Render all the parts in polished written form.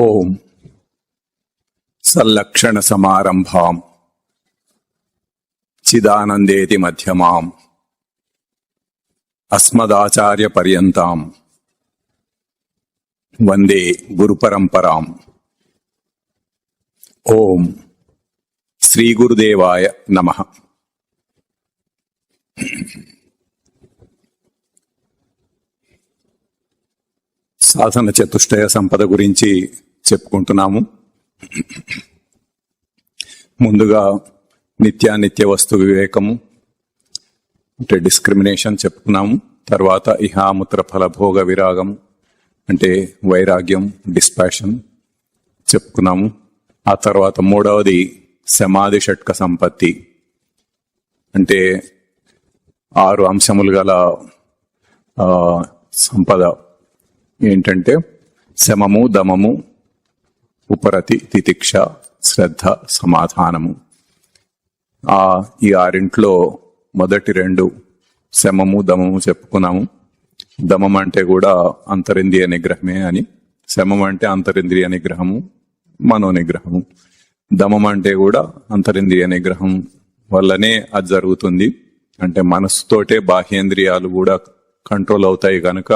ఓం సల్లక్షణ సమారంభాం చిదానందేతి మధ్యమాం అస్మదాచార్య పర్యంతాం వందే గురు పరంపరాం. ఓం శ్రీ గురుదేవాయ నమః. సాధన చతుష్టయ సంపద గురించి చెప్పుకుంటున్నాము. ముందుగా నిత్యానిత్య వస్తు వివేకము అంటే డిస్క్రిమినేషన్ చెప్పుకున్నాము. తర్వాత ఇహాముత్ర ఫల భోగ విరాగము అంటే వైరాగ్యం, డిస్పాషన్ చెప్పుకున్నాము. ఆ తర్వాత మూడవది సమాధి షట్క సంపత్తి అంటే 6 అంశములు గల సంపద ఏంటంటే శమము, దమము, ఉపరతి, తితిక్ష, శ్రద్ధ, సమాధానము. ఈ 6 మొదటి 2 శమము, దమము చెప్పుకున్నాము. దమం అంటే కూడా అంతరింద్రియ నిగ్రహమే అని. శమం అంటే అంతరింద్రియ నిగ్రహము, మనోనిగ్రహము. దమం అంటే కూడా అంతరింద్రియ నిగ్రహం వల్లనే అది జరుగుతుంది. అంటే మనస్సుతోటే బాహ్యేంద్రియాలు కూడా కంట్రోల్ అవుతాయి కనుక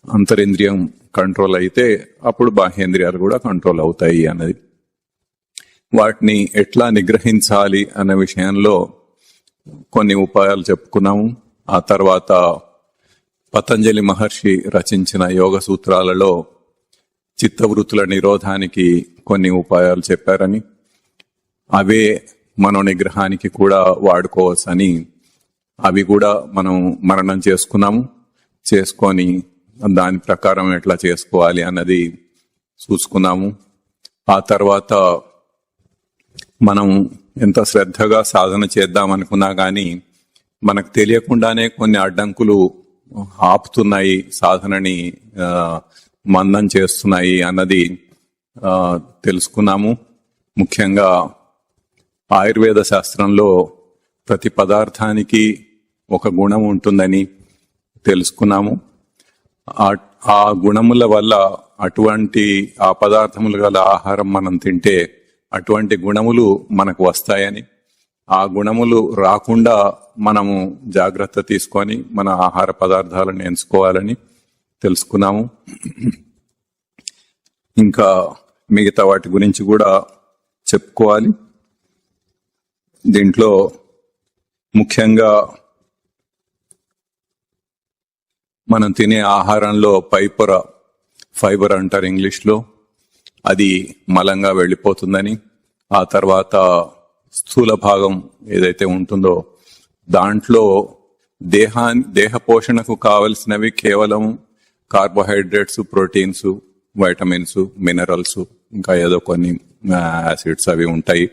అంతరింద్రియం కంట్రోల్ అయితే అప్పుడు బాహ్యేంద్రియాలు కూడా కంట్రోల్ అవుతాయి అన్నది. వాటిని ఎట్లా నిగ్రహించాలి అనే విషయంలో కొన్ని ఉపాయాలు చెప్పుకున్నాము. ఆ తర్వాత పతంజలి మహర్షి రచించిన యోగ సూత్రాలలో చిత్తవృత్తుల నిరోధానికి కొన్ని ఉపాయాలు చెప్పారని, అవే మనోనిగ్రహానికి కూడా వాడుకోవచ్చని, అవి కూడా మనం మననం చేసుకొని దాని ప్రకారం ఎట్లా చేసుకోవాలి అన్నది చూసుకున్నాము. ఆ తర్వాత మనం ఎంత శ్రద్ధగా సాధన చేద్దామనుకున్నా కానీ మనకు తెలియకుండానే కొన్ని అడ్డంకులు ఆపుతున్నాయి, సాధనని మందం చేస్తున్నాయి అన్నది తెలుసుకున్నాము. ముఖ్యంగా ఆయుర్వేద శాస్త్రంలో ప్రతి పదార్థానికి ఒక గుణం ఉంటుందని తెలుసుకున్నాము. ఆ గుణముల వల్ల అటువంటి ఆ పదార్థములు గల ఆహారం మనం తింటే అటువంటి గుణములు మనకు వస్తాయని, ఆ గుణములు రాకుండా మనము జాగ్రత్త తీసుకొని మన ఆహార పదార్థాలను ఎంచుకోవాలని తెలుసుకున్నాము. ఇంకా మిగతా వాటి గురించి కూడా చెప్పుకోవాలి. దీంట్లో ముఖ్యంగా మనం తినే ఆహారంలో పైపొర, ఫైబర్ అంటారు ఇంగ్లీష్లో, అది మలంగా వెళ్ళిపోతుందని, ఆ తర్వాత స్థూల భాగం ఏదైతే ఉంటుందో దాంట్లో దేహ పోషణకు కావలసినవి కేవలం కార్బోహైడ్రేట్స్, ప్రోటీన్స్, వైటమిన్స్, మినరల్స్, ఇంకా ఏదో కొన్ని యాసిడ్స్ అవి ఉంటాయి.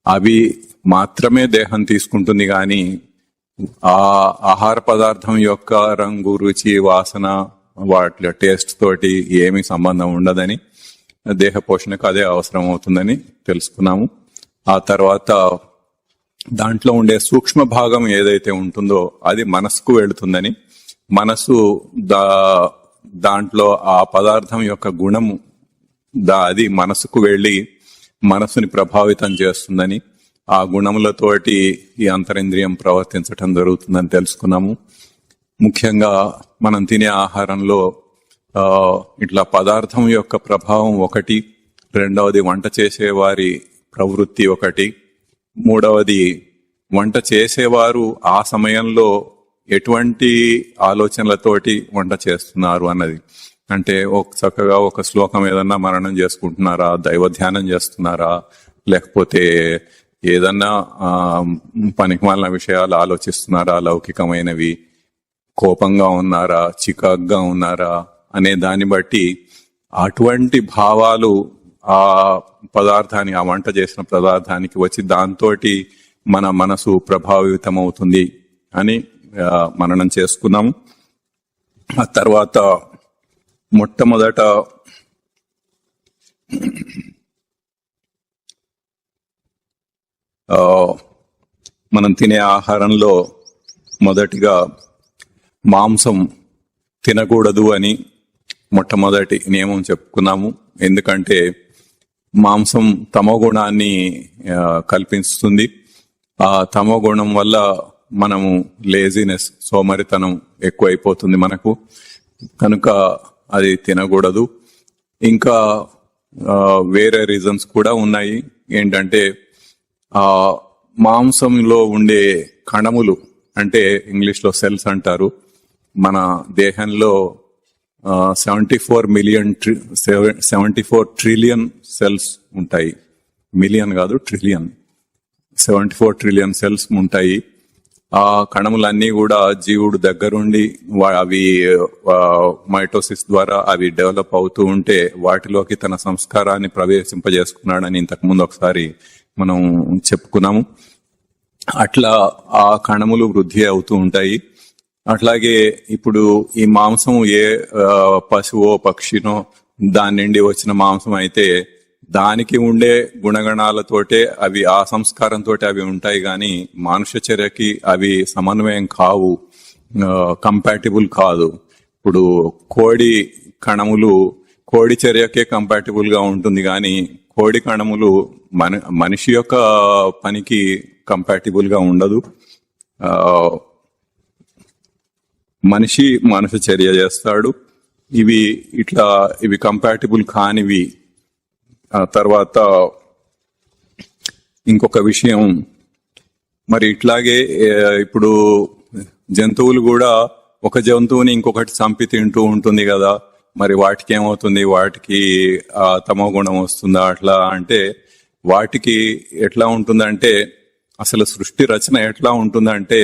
అవి మాత్రమే దేహం తీసుకుంటుంది కానీ ఆ ఆహార పదార్థం యొక్క రంగు, రుచి, వాసన, వాటి టేస్ట్ తోటి ఏమీ సంబంధం ఉండదని, దేహ పోషణకు అదే అవసరం అవుతుందని తెలుసుకున్నాము. ఆ తర్వాత దాంట్లో ఉండే సూక్ష్మ భాగం ఏదైతే ఉంటుందో అది మనసుకు వెళుతుందని, మనసు దాంట్లో ఆ పదార్థం యొక్క గుణము అది మనసుకు వెళ్ళి మనసుని ప్రభావితం చేస్తుందని, ఆ గుణములతోటి ఈ అంతరింద్రియం ప్రవర్తించటం జరుగుతుందని తెలుసుకున్నాము. ముఖ్యంగా మనం తినే ఆహారంలో ఇట్లా పదార్థం యొక్క ప్రభావం ఒకటి, రెండవది వంట చేసేవారి ప్రవృత్తి ఒకటి, మూడవది వంట చేసేవారు ఆ సమయంలో ఎటువంటి ఆలోచనలతోటి వంట చేస్తున్నారు అన్నది. అంటే చక్కగా ఒక శ్లోకం ఏదన్నా మననం చేసుకుంటున్నారా, దైవ ధ్యానం చేస్తున్నారా, లేకపోతే ఏదన్నా పనికిమాలిన విషయాలు ఆలోచిస్తున్నారా, లౌకికమైనవి, కోపంగా ఉన్నారా, చికాగ్గా ఉన్నారా అనే దాన్ని బట్టి అటువంటి భావాలు ఆ పదార్థాన్ని, ఆ వంట చేసిన పదార్థానికి వచ్చి దాంతో మన మనసు ప్రభావితం అవుతుంది అని మననం చేసుకున్నాము. ఆ తర్వాత మొట్టమొదట మనం తినే ఆహారంలో మొదటిగా మాంసం తినకూడదు అని మొట్టమొదటి నియమం చెప్పుకున్నాము. ఎందుకంటే మాంసం తమో గుణాన్ని కల్పిస్తుంది. ఆ తమో గుణం వల్ల మనము లేజినెస్, సోమరితనం ఎక్కువైపోతుంది మనకు. కనుక అది తినకూడదు. ఇంకా వేరే రీజన్స్ కూడా ఉన్నాయి. ఏంటంటే ఆ మాంసంలో ఉండే కణములు, అంటే ఇంగ్లీష్ లో సెల్స్ అంటారు, మన దేహంలో 74 ట్రిలియన్ సెల్స్ ఉంటాయి. మిలియన్ కాదు, ట్రిలియన్. 74 ట్రిలియన్ సెల్స్ ఉంటాయి. ఆ కణములన్నీ కూడా జీవుడు దగ్గరుండి అవి మైటోసిస్ ద్వారా అవి డెవలప్ అవుతూ ఉంటే వాటిలోకి తన సంస్కారాన్ని ప్రవేశింపజేసుకున్నాడని ఇంతకుముందు ఒకసారి మనం చెప్పుకున్నాము. అట్లా ఆ కణములు వృద్ధి అవుతూ ఉంటాయి. అట్లాగే ఇప్పుడు ఈ మాంసం ఏ పశువో పక్షినో దాని నుండి వచ్చిన మాంసం అయితే దానికి ఉండే గుణగణాలతోటే అవి, ఆ సంస్కారంతో అవి ఉంటాయి. కానీ మానుష చర్యకి అవి సమన్వయం కావు, కంపాటిబుల్ కాదు. ఇప్పుడు కోడి కణములు కోడి చర్యకే కంపాటిబుల్ గా ఉంటుంది, కానీ కోడి కణములు మనిషి యొక్క పనికి కంపాటిబుల్ గా ఉండదు. మనిషి మానుష చర్య చేస్తాడు, ఇవి కంపాటిబుల్ కానివి. తర్వాత ఇంకొక విషయం, మరి ఇట్లాగే ఇప్పుడు జంతువులు కూడా ఒక జంతువుని ఇంకొకటి చంపి తింటూ ఉంటుంది కదా, మరి వాటికి ఏమవుతుంది? వాటికి తమో గుణం వస్తుందా? అట్లా అంటే వాటికి ఎట్లా ఉంటుందంటే, అసలు సృష్టి రచన ఎట్లా ఉంటుందంటే,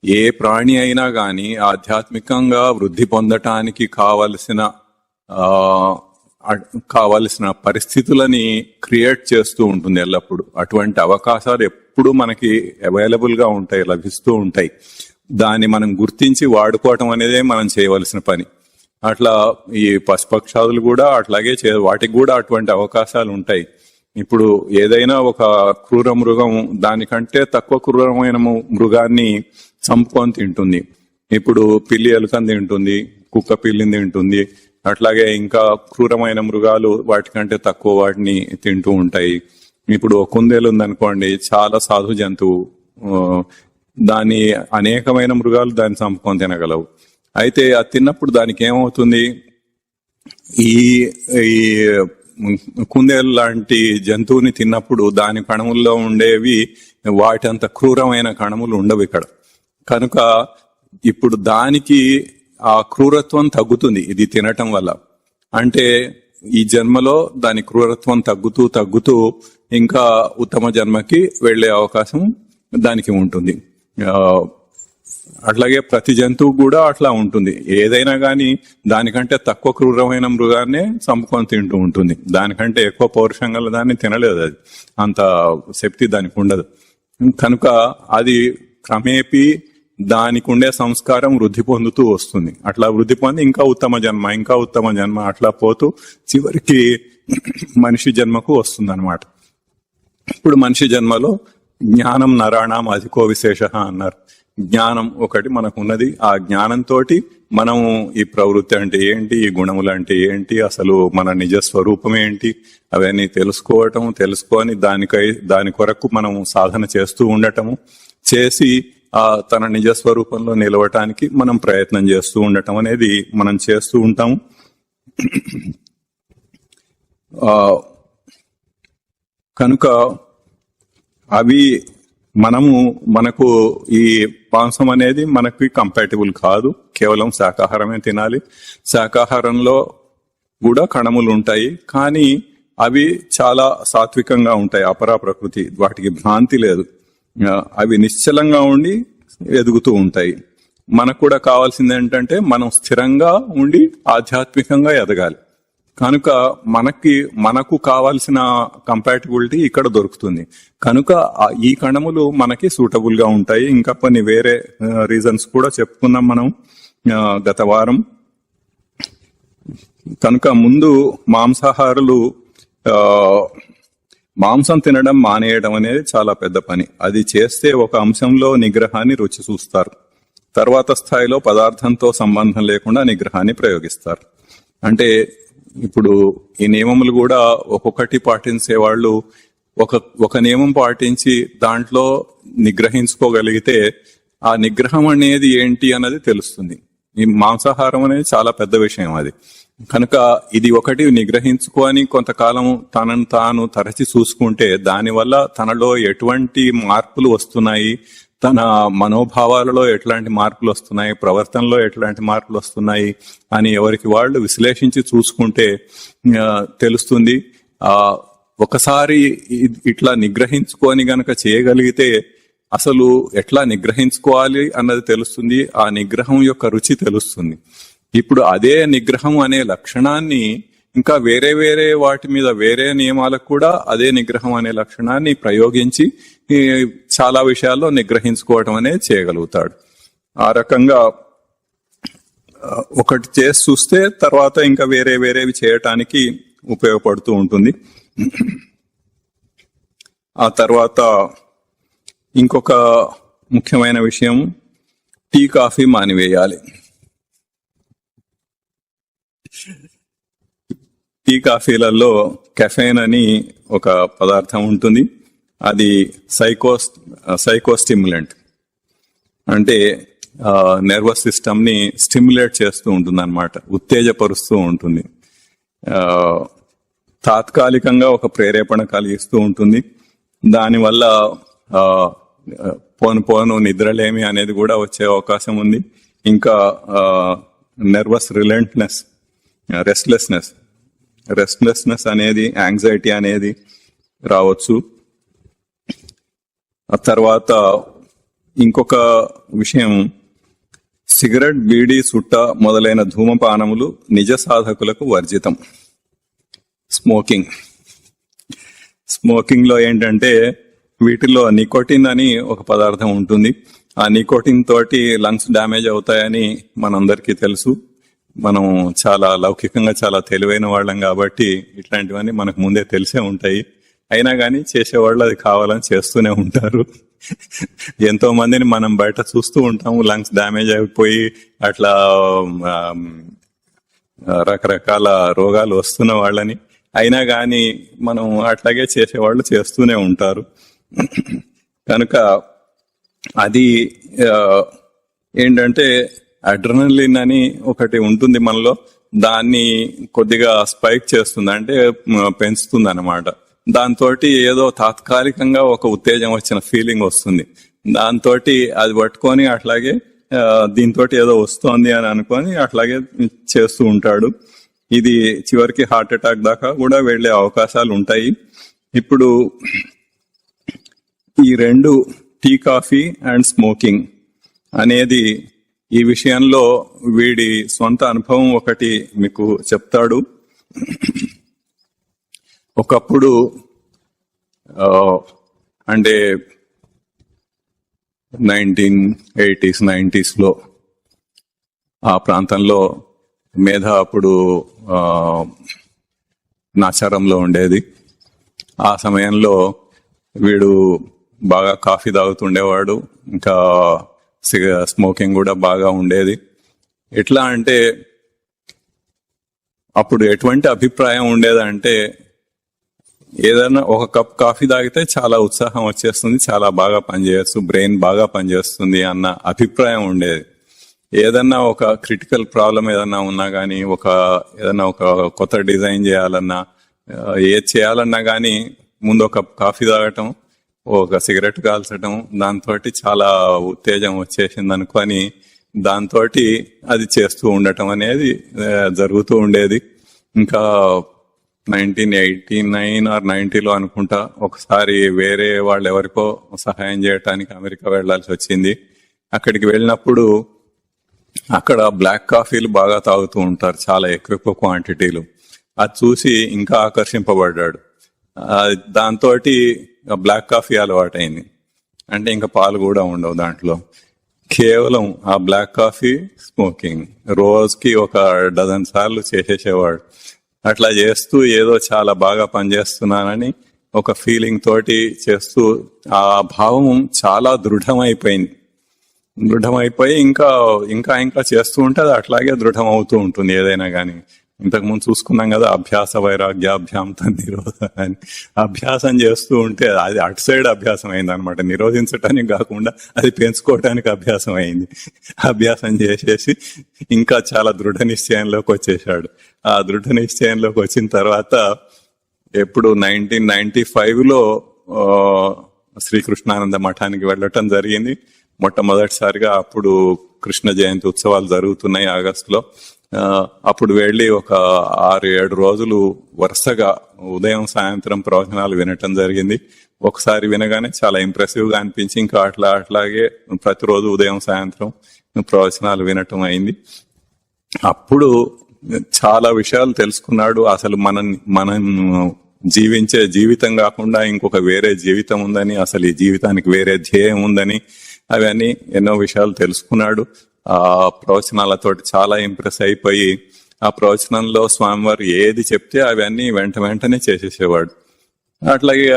ఏ ప్రాణి అయినా గాని ఆధ్యాత్మికంగా వృద్ధి పొందటానికి కావలసిన పరిస్థితులని క్రియేట్ చేస్తూ ఉంటుంది ఎల్లప్పుడూ. అటువంటి అవకాశాలు ఎప్పుడు మనకి అవైలబుల్ గా ఉంటాయి, లభిస్తూ ఉంటాయి. దాన్ని మనం గుర్తించి వాడుకోవటం అనేదే మనం చేయవలసిన పని. అట్లా ఈ పశుపక్షాదులు కూడా అట్లాగే వాటికి కూడా అటువంటి అవకాశాలు ఉంటాయి. ఇప్పుడు ఏదైనా ఒక క్రూర మృగం దానికంటే తక్కువ క్రూరమైన మృగాన్ని చంపుకొని తింటుంది. ఇప్పుడు పిల్లి ఎలుకని తింటుంది, కుక్క పిల్లిని తింటుంది. అట్లాగే ఇంకా క్రూరమైన మృగాలు వాటికంటే తక్కువ వాటిని తింటూ ఉంటాయి. ఇప్పుడు కుందేలు ఉందనుకోండి, చాలా సాధు జంతువు, దాని అనేకమైన మృగాలు దాన్ని చంపుకొని తినగలవు. అయితే అది తిన్నప్పుడు దానికి ఏమవుతుంది? ఈ కుందేలు లాంటి జంతువుని తిన్నప్పుడు దాని కణముల్లో ఉండేవి వాటి అంత క్రూరమైన కణములు ఉండవు ఇక్కడ. కనుక ఇప్పుడు దానికి ఆ క్రూరత్వం తగ్గుతుంది ఇది తినటం వల్ల. అంటే ఈ జన్మలో దాని క్రూరత్వం తగ్గుతూ ఇంకా ఉత్తమ జన్మకి వెళ్లే అవకాశం దానికి ఉంటుంది. అట్లాగే ప్రతి జంతువు కూడా అట్లా ఉంటుంది. ఏదైనా గాని దానికంటే తక్కువ క్రూరమైన మృగాన్నే చంపుకొని తింటూ ఉంటుంది. దానికంటే ఎక్కువ పౌరుషం గల దాన్ని తినలేదు, అది అంత శక్తి దానికి ఉండదు. కనుక అది క్రమేపీ దానికి ఉండే సంస్కారం వృద్ధి పొందుతూ వస్తుంది. అట్లా వృద్ధి పొంది ఇంకా ఉత్తమ జన్మ అట్లా పోతూ చివరికి మనిషి జన్మకు వస్తుంది అనమాట. ఇప్పుడు మనిషి జన్మలో జ్ఞానం నరాణం అధికో విశేష అన్నారు. జ్ఞానం ఒకటి మనకు ఉన్నది. ఆ జ్ఞానంతో మనము ఈ ప్రవృత్తి అంటే ఏంటి, ఈ గుణములు అంటే ఏంటి, అసలు మన నిజ స్వరూపం ఏంటి, అవన్నీ తెలుసుకొని దాని కొరకు మనము సాధన చేస్తూ ఉండటము, చేసి తన నిజ స్వరూపంలో నిలవటానికి మనం ప్రయత్నం చేస్తూ ఉండటం అనేది మనం చేస్తూ ఉంటాము. కనుక అవి మనకు ఈ మాంసం అనేది మనకి కంపాటిబుల్ కాదు. కేవలం శాకాహారమే తినాలి. శాకాహారంలో కూడా కణములు ఉంటాయి, కానీ అవి చాలా సాత్వికంగా ఉంటాయి, అపరా ప్రకృతి, వాటికి భ్రాంతి లేదు. అవి నిశ్చలంగా ఉండి ఎదుగుతూ ఉంటాయి. మనకు కూడా కావాల్సింది ఏంటంటే మనం స్థిరంగా ఉండి ఆధ్యాత్మికంగా ఎదగాలి. కనుక మనకు కావాల్సిన కంపాటిబిలిటీ ఇక్కడ దొరుకుతుంది. కనుక ఈ కణములు మనకి సూటబుల్ గా ఉంటాయి. ఇంకా కొన్ని వేరే రీజన్స్ కూడా చెప్పుకున్నాం మనం గత వారం. కనుక ముందు మాంసాహారులు మాంసం తినడం మానేయడం అనేది చాలా పెద్ద పని. అది చేస్తే ఒక అంశంలో నిగ్రహాన్ని రుచి చూస్తారు, తర్వాత స్థాయిలో పదార్థంతో సంబంధం లేకుండా నిగ్రహాన్ని ప్రయోగిస్తారు. అంటే ఇప్పుడు ఈ నియమములు కూడా ఒక్కొక్కటి పాటించే వాళ్ళు ఒక నియమం పాటించి దాంట్లో నిగ్రహించుకోగలిగితే ఆ నిగ్రహం అనేది ఏంటి అన్నది తెలుస్తుంది. ఈ మాంసాహారం అనేది చాలా పెద్ద విషయం అది. కనుక ఇది ఒకటి నిగ్రహించుకొని కొంతకాలం తనను తాను తరచి చూసుకుంటే దానివల్ల తనలో ఎటువంటి మార్పులు వస్తున్నాయి, తన మనోభావాలలో ఎట్లాంటి మార్పులు వస్తున్నాయి, ప్రవర్తనలో ఎట్లాంటి మార్పులు వస్తున్నాయి అని ఎవరికి వాళ్ళు విశ్లేషించి చూసుకుంటే తెలుస్తుంది. ఒకసారి ఇట్లా నిగ్రహించుకొని గనక చేయగలిగితే అసలు ఎట్లా నిగ్రహించుకోవాలి అన్నది తెలుస్తుంది. ఆ నిగ్రహం యొక్క రుచి తెలుస్తుంది. ఇప్పుడు అదే నిగ్రహం అనే లక్షణాన్ని ఇంకా వేరే వేరే వాటి మీద వేరే నియమాలకు కూడా అదే నిగ్రహం అనే లక్షణాన్ని ప్రయోగించి చాలా విషయాల్లో నిగ్రహించుకోవటం అనేది చేయగలుగుతాడు. ఆ రకంగా ఒకటి చేసి చూస్తే తర్వాత ఇంకా వేరే వేరేవి చేయటానికి ఉపయోగపడుతూ ఉంటుంది. ఆ తర్వాత ఇంకొక ముఖ్యమైన విషయం, టీ కాఫీ మానివేయాలి. టీ కాఫీలలో కెఫెయిన్ అని ఒక పదార్థం ఉంటుంది. అది సైకోస్టిమ్యులెంట్, అంటే నర్వస్ సిస్టమ్ ని స్టిమ్యులేట్ చేస్తూ ఉంటుంది అన్నమాట, ఉత్తేజపరుస్తూ ఉంటుంది. తాత్కాలికంగా ఒక ప్రేరేపణ కలిగిస్తూ ఉంటుంది. దానివల్ల పోను నిద్రలేమి అనేది కూడా వచ్చే అవకాశం ఉంది. ఇంకా నర్వస్ రెస్ట్లెస్నెస్ అనేది, యాంగ్జైటీ అనేది రావచ్చు. ఆ తర్వాత ఇంకొక విషయం, సిగరెట్, బీడీ, సుట్ట మొదలైన ధూమపానములు నిజ సాధకులకు వర్జితం. స్మోకింగ్ లో ఏంటంటే వీటిలో నికోటిన్ అని ఒక పదార్థం ఉంటుంది. ఆ నికోటిన్ తోటి లంగ్స్ డ్యామేజ్ అవుతాయని మనందరికీ తెలుసు. మనం చాలా లౌకికంగా చాలా తెలివైన వాళ్ళం కాబట్టి ఇట్లాంటివన్నీ మనకు ముందే తెలిసే ఉంటాయి. అయినా కానీ చేసేవాళ్ళు అది కావాలని చేస్తూనే ఉంటారు. ఎంతో మందిని మనం బయట చూస్తూ ఉంటాము, లంగ్స్ డ్యామేజ్ అయిపోయి అట్లా రకరకాల రోగాలు వస్తున్న వాళ్ళని. అయినా కానీ మనం అట్లాగే చేసేవాళ్ళు చేస్తూనే ఉంటారు. కనుక అది ఏంటంటే అడ్రినలిన్ అని ఒకటి ఉంటుంది మనలో, దాన్ని కొద్దిగా స్పైక్ చేస్తుంది, అంటే పెంచుతుంది అన్నమాట. దాంతో ఏదో తాత్కాలికంగా ఒక ఉత్తేజం వచ్చిన ఫీలింగ్ వస్తుంది. దాంతో అది పట్టుకొని అట్లాగే దీంతో ఏదో వస్తోంది అని అనుకొని అట్లాగే చేస్తూ ఉంటాడు. ఇది చివరికి హార్ట్ అటాక్ దాకా కూడా వెళ్లే అవకాశాలు ఉంటాయి. ఇప్పుడు ఈ రెండు, టీ కాఫీ అండ్ స్మోకింగ్ అనేది, ఈ విషయంలో వీడి సొంత అనుభవం ఒకటి మీకు చెప్తాడు. ఒకప్పుడు అంటే 1980s 90s లో ఆ ప్రాంతంలో మేధ అప్పుడు నాచారంలో ఉండేది. ఆ సమయంలో వీడు బాగా కాఫీ తాగుతుండేవాడు, ఇంకా స్మోకింగ్ కూడా బాగా ఉండేది. ఎట్లా అంటే అప్పుడు ఎటువంటి అభిప్రాయం ఉండేదంటే ఏదైనా ఒక కప్ కాఫీ తాగితే చాలా ఉత్సాహం వచ్చేస్తుంది, చాలా బాగా పనిచేయచ్చు, బ్రెయిన్ బాగా పనిచేస్తుంది అన్న అభిప్రాయం ఉండేది. ఏదన్నా ఒక క్రిటికల్ ప్రాబ్లం ఏదన్నా ఉన్నా కానీ, ఏదన్నా ఒక కొత్త డిజైన్ చేయాలన్నా, ఏది చేయాలన్నా కానీ ముందు ఒక కప్ కాఫీ తాగటం, ఒక సిగరెట్ కాల్చడం, దాంతో చాలా ఉత్తేజం వచ్చేసింది అనుకొని దాంతో అది చేస్తూ ఉండటం అనేది జరుగుతూ ఉండేది. ఇంకా 1989 or 90లో అనుకుంటా ఒకసారి వేరే వాళ్ళు ఎవరికో సహాయం చేయటానికి అమెరికా వెళ్లాల్సి వచ్చింది. అక్కడికి వెళ్ళినప్పుడు అక్కడ బ్లాక్ కాఫీలు బాగా తాగుతూ ఉంటారు, చాలా ఎక్కువ క్వాంటిటీలు. అది చూసి ఇంకా ఆకర్షింపబడ్డాడు. దాంతో బ్లాక్ కాఫీ అలవాటైంది. అంటే ఇంకా పాలు కూడా ఉండవు దాంట్లో, కేవలం ఆ బ్లాక్ కాఫీ, స్మోకింగ్. రోజుకి ఒక 12 సార్లు చేసేసేవాడు. అట్లా చేస్తూ ఏదో చాలా బాగా పనిచేస్తున్నానని ఒక ఫీలింగ్ తోటి చేస్తూ ఆ భావం చాలా దృఢమైపోయి ఇంకా ఇంకా ఇంకా చేస్తూ ఉంటే అది అట్లాగే దృఢం అవుతూ ఉంటుంది ఏదైనా కానీ. ఇంతకు ముందు చూసుకున్నాం కదా, అభ్యాస వైరాగ్యాభ్యాం నిరోధ అని. అభ్యాసం చేస్తూ ఉంటే అది అటు సైడ్ అభ్యాసం అయింది అనమాట. నిరోధించటానికి కాకుండా అది పెంచుకోవటానికి అభ్యాసం అయింది. అభ్యాసం చేసేసి ఇంకా చాలా దృఢ నిశ్చయంలోకి వచ్చేసాడు. ఆ దృఢ నిశ్చయంలోకి వచ్చిన తర్వాత ఎప్పుడు 1995లో శ్రీకృష్ణానంద మఠానికి వెళ్ళటం జరిగింది మొట్టమొదటిసారిగా. అప్పుడు కృష్ణ జయంతి ఉత్సవాలు జరుగుతున్నాయి ఆగస్టులో. అప్పుడు వెళ్ళి ఒక 6-7 రోజులు వరుసగా ఉదయం సాయంత్రం ప్రవచనాలు వినటం జరిగింది. ఒకసారి వినగానే చాలా ఇంప్రెసివ్ గా అనిపించి ఇంకా అట్లాగే ప్రతిరోజు ఉదయం సాయంత్రం ప్రవచనాలు వినటం అయింది. అప్పుడు చాలా విషయాలు తెలుసుకున్నాడు. అసలు మనం జీవించే జీవితం కాకుండా ఇంకొక వేరే జీవితం ఉందని, అసలు ఈ జీవితానికి వేరే ధ్యేయం ఉందని, అవన్నీ ఎన్నో విషయాలు తెలుసుకున్నాడు. ఆ ప్రవచనాలతోటి చాలా ఇంప్రెస్ అయిపోయి ఆ ప్రవచనంలో స్వామివారు ఏది చెప్తే అవన్నీ వెంటనే చేసేసేవాడు. అట్లాగే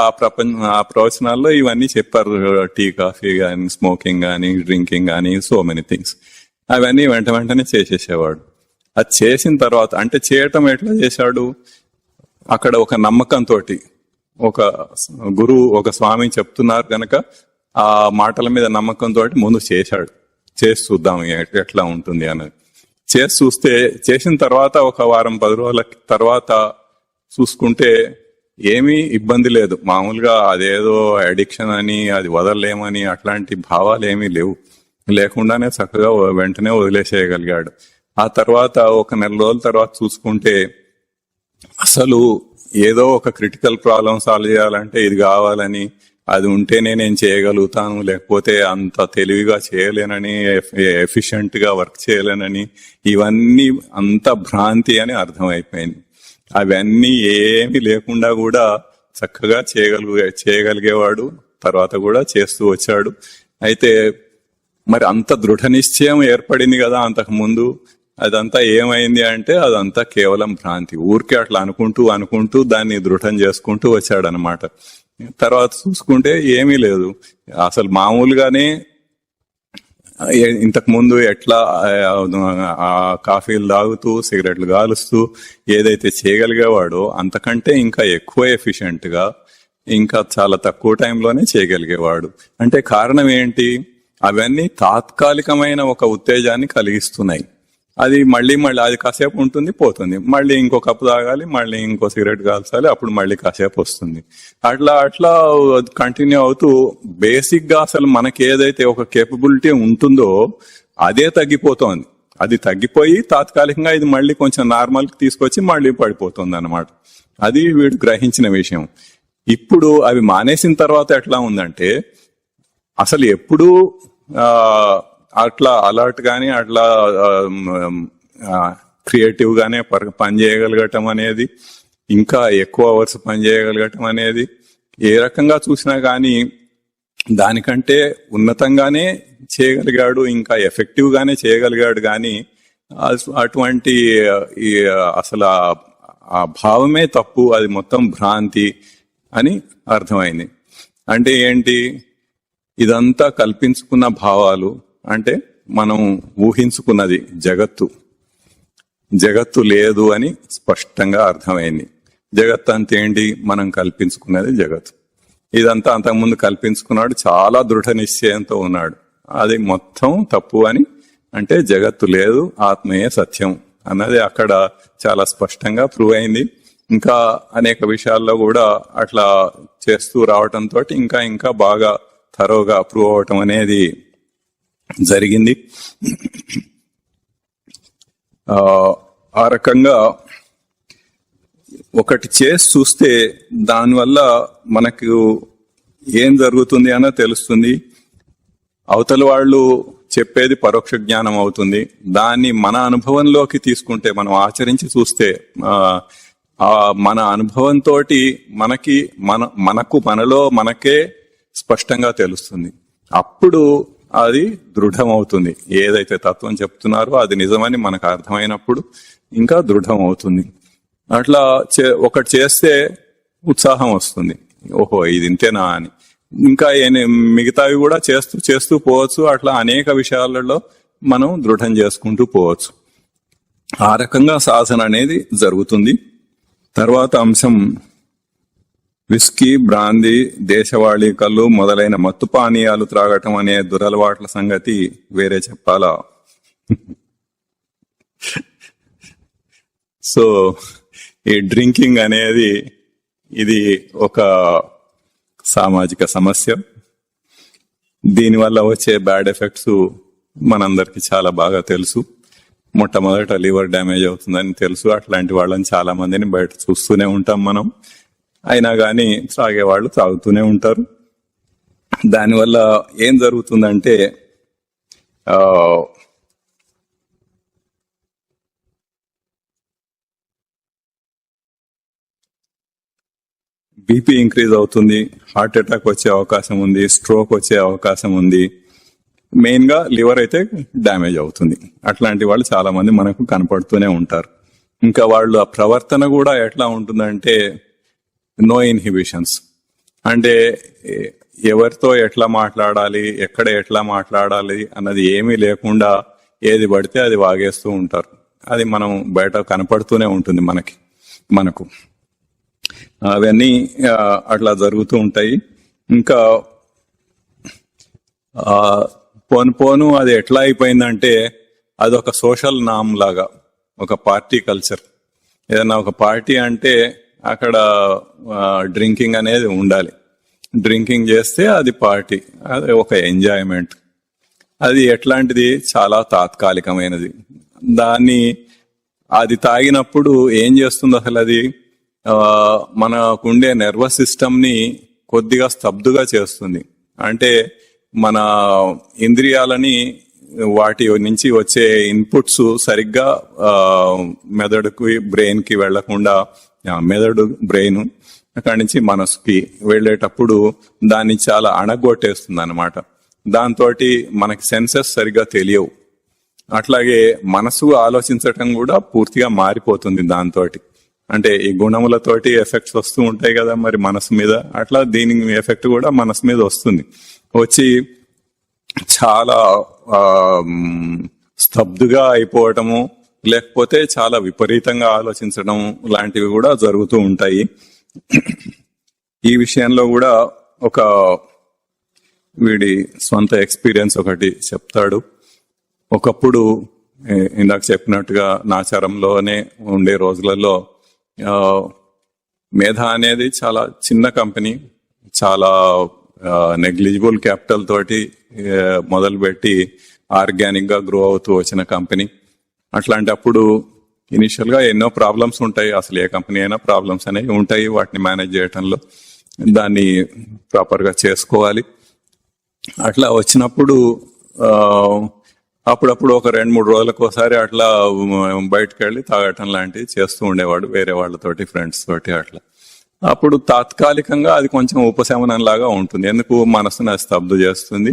ఆ ప్రవచనాల్లో ఇవన్నీ చెప్పారు. టీ కాఫీ గానీ, స్మోకింగ్ గానీ, డ్రింకింగ్ గానీ, సో మెనీ థింగ్స్. అవన్నీ వెంటనే చేసేసేవాడు. అది చేసిన తర్వాత అంటే చేయటం ఎట్లా చేశాడు, అక్కడ ఒక నమ్మకంతో ఒక గురువు ఒక స్వామి చెప్తున్నారు కనుక ఆ మాటల మీద నమ్మకంతో ముందు చేశాడు. చేసి చూద్దాం ఎట్లా ఉంటుంది అనేది. చేసి చూస్తే చేసిన తర్వాత ఒక వారం 10 రోజుల తర్వాత చూసుకుంటే ఏమీ ఇబ్బంది లేదు. మామూలుగా అదేదో అడిక్షన్ అని, అది వదలలేమని అట్లాంటి భావాలు ఏమీ లేకుండానే చక్కగా వెంటనే వదిలేసేయగలిగాడు. ఆ తర్వాత ఒక 1 నెల రోజుల తర్వాత చూసుకుంటే అసలు ఏదో ఒక క్రిటికల్ ప్రాబ్లం సాల్వ్ చేయాలంటే ఇది కావాలని, అది ఉంటేనే నేను చేయగలుగుతాను, లేకపోతే అంత తెలివిగా చేయలేనని, ఎఫిషియెంట్ గా వర్క్ చేయలేనని, ఇవన్నీ అంత భ్రాంతి అని అర్థమైపోయింది. అవన్నీ ఏమీ లేకుండా కూడా చక్కగా చేయగలిగేవాడు. తర్వాత కూడా చేస్తూ వచ్చాడు. అయితే మరి అంత దృఢ నిశ్చయం ఏర్పడింది కదా అంతకు ముందు, అదంతా ఏమైంది అంటే అదంతా కేవలం భ్రాంతి. ఊరికే అట్లా అనుకుంటూ దాన్ని దృఢం చేసుకుంటూ వచ్చాడనమాట. తర్వాత చూసుకుంటే ఏమీ లేదు. అసలు మామూలుగానే ఇంతకు ముందు ఎట్లా ఆ కాఫీలు తాగుతూ సిగరెట్లు కాలుస్తూ ఏదైతే చేయగలిగేవాడో అంతకంటే ఇంకా ఎక్కువ ఎఫిషియెంట్ గా, ఇంకా చాలా తక్కువ టైంలోనే చేయగలిగేవాడు. అంటే కారణం ఏంటి, అవన్నీ తాత్కాలికమైన ఒక ఉత్తేజాన్ని కలిగిస్తున్నాయి. అది మళ్ళీ అది కాసేపు ఉంటుంది, పోతుంది. మళ్ళీ ఇంకో కప్పు తాగాలి, మళ్ళీ ఇంకో సిగరెట్ కాల్చాలి, అప్పుడు మళ్ళీ కాసేపు వస్తుంది. అట్లా కంటిన్యూ అవుతూ బేసిక్ గా అసలు మనకి ఏదైతే ఒక కేపబిలిటీ ఉంటుందో అదే తగ్గిపోతోంది. అది తగ్గిపోయి తాత్కాలికంగా ఇది మళ్ళీ కొంచెం నార్మల్ కి తీసుకొచ్చి మళ్ళీ పడిపోతుంది అన్నమాట. అది వీడు గ్రహించిన విషయం. ఇప్పుడు అవి మానేసిన తర్వాత ఎట్లా ఉందంటే అసలు ఎప్పుడూ అట్లా అలర్ట్ గానీ అట్లా క్రియేటివ్ గానే పని చేయగలగటం అనేది, ఇంకా ఎక్కువ అవర్స్ పని చేయగలగటం అనేది ఏ రకంగా చూసినా గానీ దానికంటే ఉన్నతంగానే చేయగలిగాడు, ఇంకా ఎఫెక్టివ్ గానే చేయగలిగాడు. గాని అటువంటి అసలు ఆ భావమే తప్పు, అది మొత్తం భ్రాంతి అని అర్థమైంది. అంటే ఏంటి, ఇదంతా కల్పించుకున్న భావాలు, అంటే మనం ఊహించుకున్నది జగత్తు లేదు అని స్పష్టంగా అర్థమైంది. జగత్తు అంతే ఏంటి, మనం కల్పించుకున్నది జగత్తు. ఇదంతా అంతకుముందు కల్పించుకున్నాడు, చాలా దృఢ నిశ్చయంతో ఉన్నాడు. అది మొత్తం తప్పు అని, అంటే జగత్తు లేదు, ఆత్మయే సత్యం అన్నది అక్కడ చాలా స్పష్టంగా ప్రూవ్ అయింది. ఇంకా అనేక విషయాల్లో కూడా అట్లా చేస్తూ రావటంతో ఇంకా బాగా థరోగా ప్రూవ్ అవటం అనేది జరిగింది. ఆ రకంగా ఒకటి చేసి చూస్తే దానివల్ల మనకు ఏం జరుగుతుంది అన్న తెలుస్తుంది. అవతల వాళ్ళు చెప్పేది పరోక్ష జ్ఞానం అవుతుంది. దాన్ని మన అనుభవంలోకి తీసుకుంటే, మనం ఆచరించి చూస్తే మన అనుభవంతో మనలో మనకే స్పష్టంగా తెలుస్తుంది. అప్పుడు అది దృఢమవుతుంది. ఏదైతే తత్వం చెప్తున్నారో అది నిజమని మనకు అర్థమైనప్పుడు ఇంకా దృఢం అవుతుంది. అట్లా ఒకటి చేస్తే ఉత్సాహం వస్తుంది, ఓహో ఇది ఇంతేనా అని. ఇంకా మిగతావి కూడా చేస్తూ పోవచ్చు. అట్లా అనేక విషయాలలో మనం దృఢం చేసుకుంటూ పోవచ్చు. ఆ రకంగా సాధన అనేది జరుగుతుంది. తర్వాత అంశం విస్కీ, బ్రాందీ, దేశవాళీ కళ్ళు మొదలైన మత్తు పానీయాలు త్రాగటం అనే దురలవాట్ల సంగతి వేరే చెప్పాలా? సో ఈ డ్రింకింగ్ అనేది ఇది ఒక సామాజిక సమస్య. దీనివల్ల వచ్చే బ్యాడ్ ఎఫెక్ట్స్ మనందరికి చాలా బాగా తెలుసు. మొట్టమొదట లివర్ డ్యామేజ్ అవుతుందని తెలుసు. అట్లాంటి వాళ్ళని చాలా మందిని బయట చూస్తూనే ఉంటాం మనం. అయినా కానీ త్రాగే వాళ్ళు త్రాగుతూనే ఉంటారు. దానివల్ల ఏం జరుగుతుందంటే బీపీ ఇంక్రీజ్ అవుతుంది, హార్ట్ అటాక్ వచ్చే అవకాశం ఉంది, స్ట్రోక్ వచ్చే అవకాశం ఉంది. మెయిన్ గా లివర్ అయితే డ్యామేజ్ అవుతుంది. అట్లాంటి వాళ్ళు చాలా మంది మనకు కనపడుతూనే ఉంటారు. ఇంకా వాళ్ళు ఆ ప్రవర్తన కూడా ఎట్లా ఉంటుందంటే నో ఇన్హిబిషన్స్, అంటే ఎవరితో ఎట్లా మాట్లాడాలి, ఎక్కడ ఎట్లా మాట్లాడాలి అన్నది ఏమీ లేకుండా ఏది పడితే అది వాగేస్తూ ఉంటారు. అది మనం బయట కనపడుతూనే ఉంటుంది మనకు అవన్నీ అట్లా జరుగుతూ ఉంటాయి. ఇంకా పోను అది ఎట్లా అయిపోయిందంటే అదొక సోషల్ నామ్ లాగా, ఒక పార్టీ కల్చర్. ఏదైనా ఒక పార్టీ అంటే అక్కడ డ్రింకింగ్ అనేది ఉండాలి. డ్రింకింగ్ చేస్తే అది పార్టీ, అది ఒక ఎంజాయ్మెంట్. అది ఎట్లాంటిది, చాలా తాత్కాలికమైనది. అది తాగినప్పుడు ఏం చేస్తుంది అసలు, అది మనకుండే నర్వస్ సిస్టమ్ ని కొద్దిగా స్తబ్దుగా చేస్తుంది. అంటే మన ఇంద్రియాలని, వాటి నుంచి వచ్చే ఇన్పుట్స్ సరిగ్గా మెదడుకి బ్రెయిన్ కి వెళ్లకుండా, మెదడు బ్రెయిన్ అక్కడి నుంచి మనసుకి వెళ్లేటప్పుడు దాన్ని చాలా అణగొట్టేస్తుంది అన్నమాట. దాంతో మనకి సెన్సెస్ సరిగ్గా తెలియవు. అట్లాగే మనసు ఆలోచించటం కూడా పూర్తిగా మారిపోతుంది దాంతో. అంటే ఈ గుణములతోటి ఎఫెక్ట్స్ వస్తూ ఉంటాయి కదా మరి మనసు మీద, అట్లా దీని ఎఫెక్ట్ కూడా మనసు మీద వస్తుంది. వచ్చి చాలా స్తబ్దుగా అయిపోవటము, లేకపోతే చాలా విపరీతంగా ఆలోచించడం లాంటివి కూడా జరుగుతూ ఉంటాయి. ఈ విషయంలో కూడా ఒక వీడి సొంత ఎక్స్పీరియన్స్ ఒకటి చెప్తాడు. ఒకప్పుడు ఇందాక చెప్పినట్టుగా నాచారంలోనే ఉండే రోజులలో మేధా అనేది చాలా చిన్న కంపెనీ, చాలా నెగ్లిజిబుల్ క్యాపిటల్ తోటి మొదలుపెట్టి ఆర్గానిక్ గా గ్రో అవుతూ వచ్చిన కంపెనీ. అట్లాంటప్పుడు ఇనిషియల్ గా ఎన్నో ప్రాబ్లమ్స్ ఉంటాయి. అసలు ఏ కంపెనీ అయినా ప్రాబ్లమ్స్ అనేవి ఉంటాయి. వాటిని మేనేజ్ చేయటంలో దాన్ని ప్రాపర్ గా చేసుకోవాలి. అట్లా వచ్చినప్పుడు అప్పుడప్పుడు ఒక 2-3 రోజులకు ఒకసారి అట్లా బయటకు వెళ్ళి తాగటం లాంటివి చేస్తూ ఉండేవాడు వేరే వాళ్ళతోటి, ఫ్రెండ్స్ తోటి అట్లా. అప్పుడు తాత్కాలికంగా అది కొంచెం ఉపశమనం లాగా ఉంటుంది. ఎందుకు, మనసుని స్తబ్దు చేస్తుంది,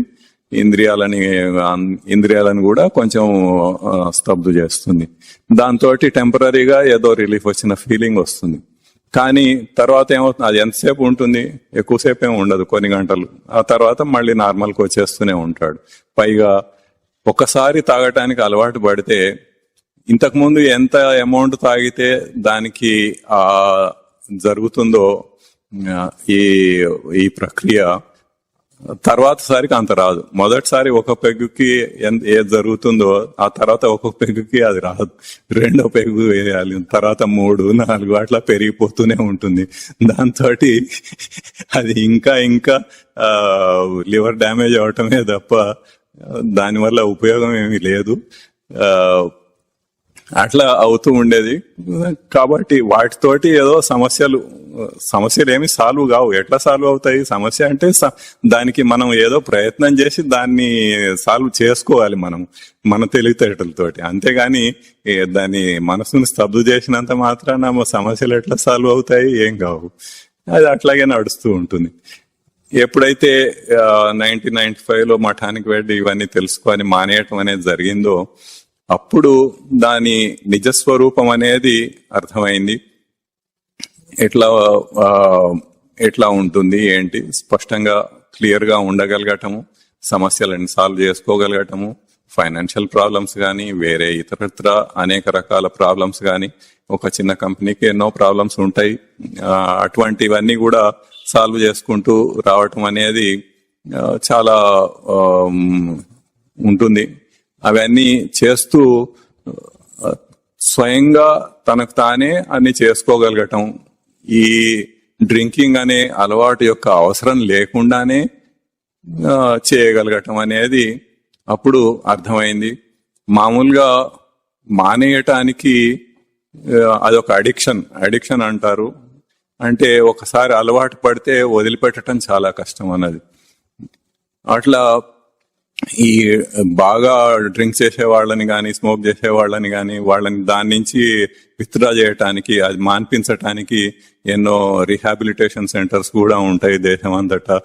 ఇంద్రియాలను కూడా కొంచెం స్తబ్దు చేస్తుంది. దాంతో టెంపరీగా ఏదో రిలీఫ్ వచ్చిన ఫీలింగ్ వస్తుంది. కానీ తర్వాత ఏమవుతుంది, అది ఎంతసేపు ఉంటుంది, ఎక్కువసేపు ఏమి ఉండదు, కొన్ని గంటలు. ఆ తర్వాత మళ్ళీ నార్మల్కి వచ్చేస్తూనే ఉంటాడు. పైగా ఒకసారి తాగటానికి అలవాటు పడితే ఇంతకుముందు ఎంత అమౌంట్ తాగితే దానికి జరుగుతుందో ఈ ప్రక్రియ తర్వాత సారికి అంత రాదు. మొదటిసారి ఒక పెగ్గుకి ఏది జరుగుతుందో ఆ తర్వాత ఒక పెగ్గుకి అది రాదు. రెండో పెగ్గు వేయాలి, తర్వాత 3, 4 అట్లా పెరిగిపోతూనే ఉంటుంది. దాంతో అది ఇంకా లివర్ డ్యామేజ్ అవటమే తప్ప దానివల్ల ఉపయోగం ఏమీ లేదు. అట్లా అవుతూ ఉండేది. కాబట్టి వాటితోటి ఏదో సమస్యలు ఏమి సాల్వ్ కావు. ఎట్లా సాల్వ్ అవుతాయి? సమస్య అంటే దానికి మనం ఏదో ప్రయత్నం చేసి దాన్ని సాల్వ్ చేసుకోవాలి మన తెలివితేటలతోటి. అంతేగాని దాన్ని మనసును స్తబ్దు చేసినంత మాత్రాన సమస్యలు ఎట్లా సాల్వ్ అవుతాయి? ఏం కావు. అది అట్లాగే నడుస్తూ ఉంటుంది. ఎప్పుడైతే 1995లో మఠానికి వెళ్ళి ఇవన్నీ తెలుసుకొని మానేయటం అనేది జరిగిందో అప్పుడు దాని నిజస్వరూపం అనేది అర్థమైంది. ఎట్లా ఉంటుంది ఏంటి స్పష్టంగా క్లియర్ గా ఉండగలగటము, సమస్యలను సాల్వ్ చేసుకోగలగటము, ఫైనాన్షియల్ ప్రాబ్లమ్స్ కానీ, వేరే ఇతరత్ర అనేక రకాల ప్రాబ్లమ్స్ కానీ, ఒక చిన్న కంపెనీకి ఎన్నో ప్రాబ్లమ్స్ ఉంటాయి. అటువంటివన్నీ కూడా సాల్వ్ చేసుకుంటూ రావటం అనేది చాలా ఉంటుంది. అవన్నీ చేస్తూ స్వయంగా తనకు తానే అన్ని చేసుకోగలగటం, ఈ డ్రింకింగ్ అనే అలవాటు యొక్క అవసరం లేకుండానే చేయగలగటం అనేది అప్పుడు అర్థమైంది. మామూలుగా మానేయటానికి అదొక అడిక్షన్ అంటారు. అంటే ఒకసారి అలవాటు పడితే వదిలిపెట్టడం చాలా కష్టం అన్నది. అట్లా ఈ బాగా డ్రింక్ చేసే వాళ్ళని కానీ, స్మోక్ చేసే వాళ్ళని కానీ, వాళ్ళని దాని నుంచి విత్డ్రా చేయటానికి, అది మాన్పించటానికి ఎన్నో రీహాబిలిటేషన్ సెంటర్స్ కూడా ఉంటాయి దేశం అంతటా.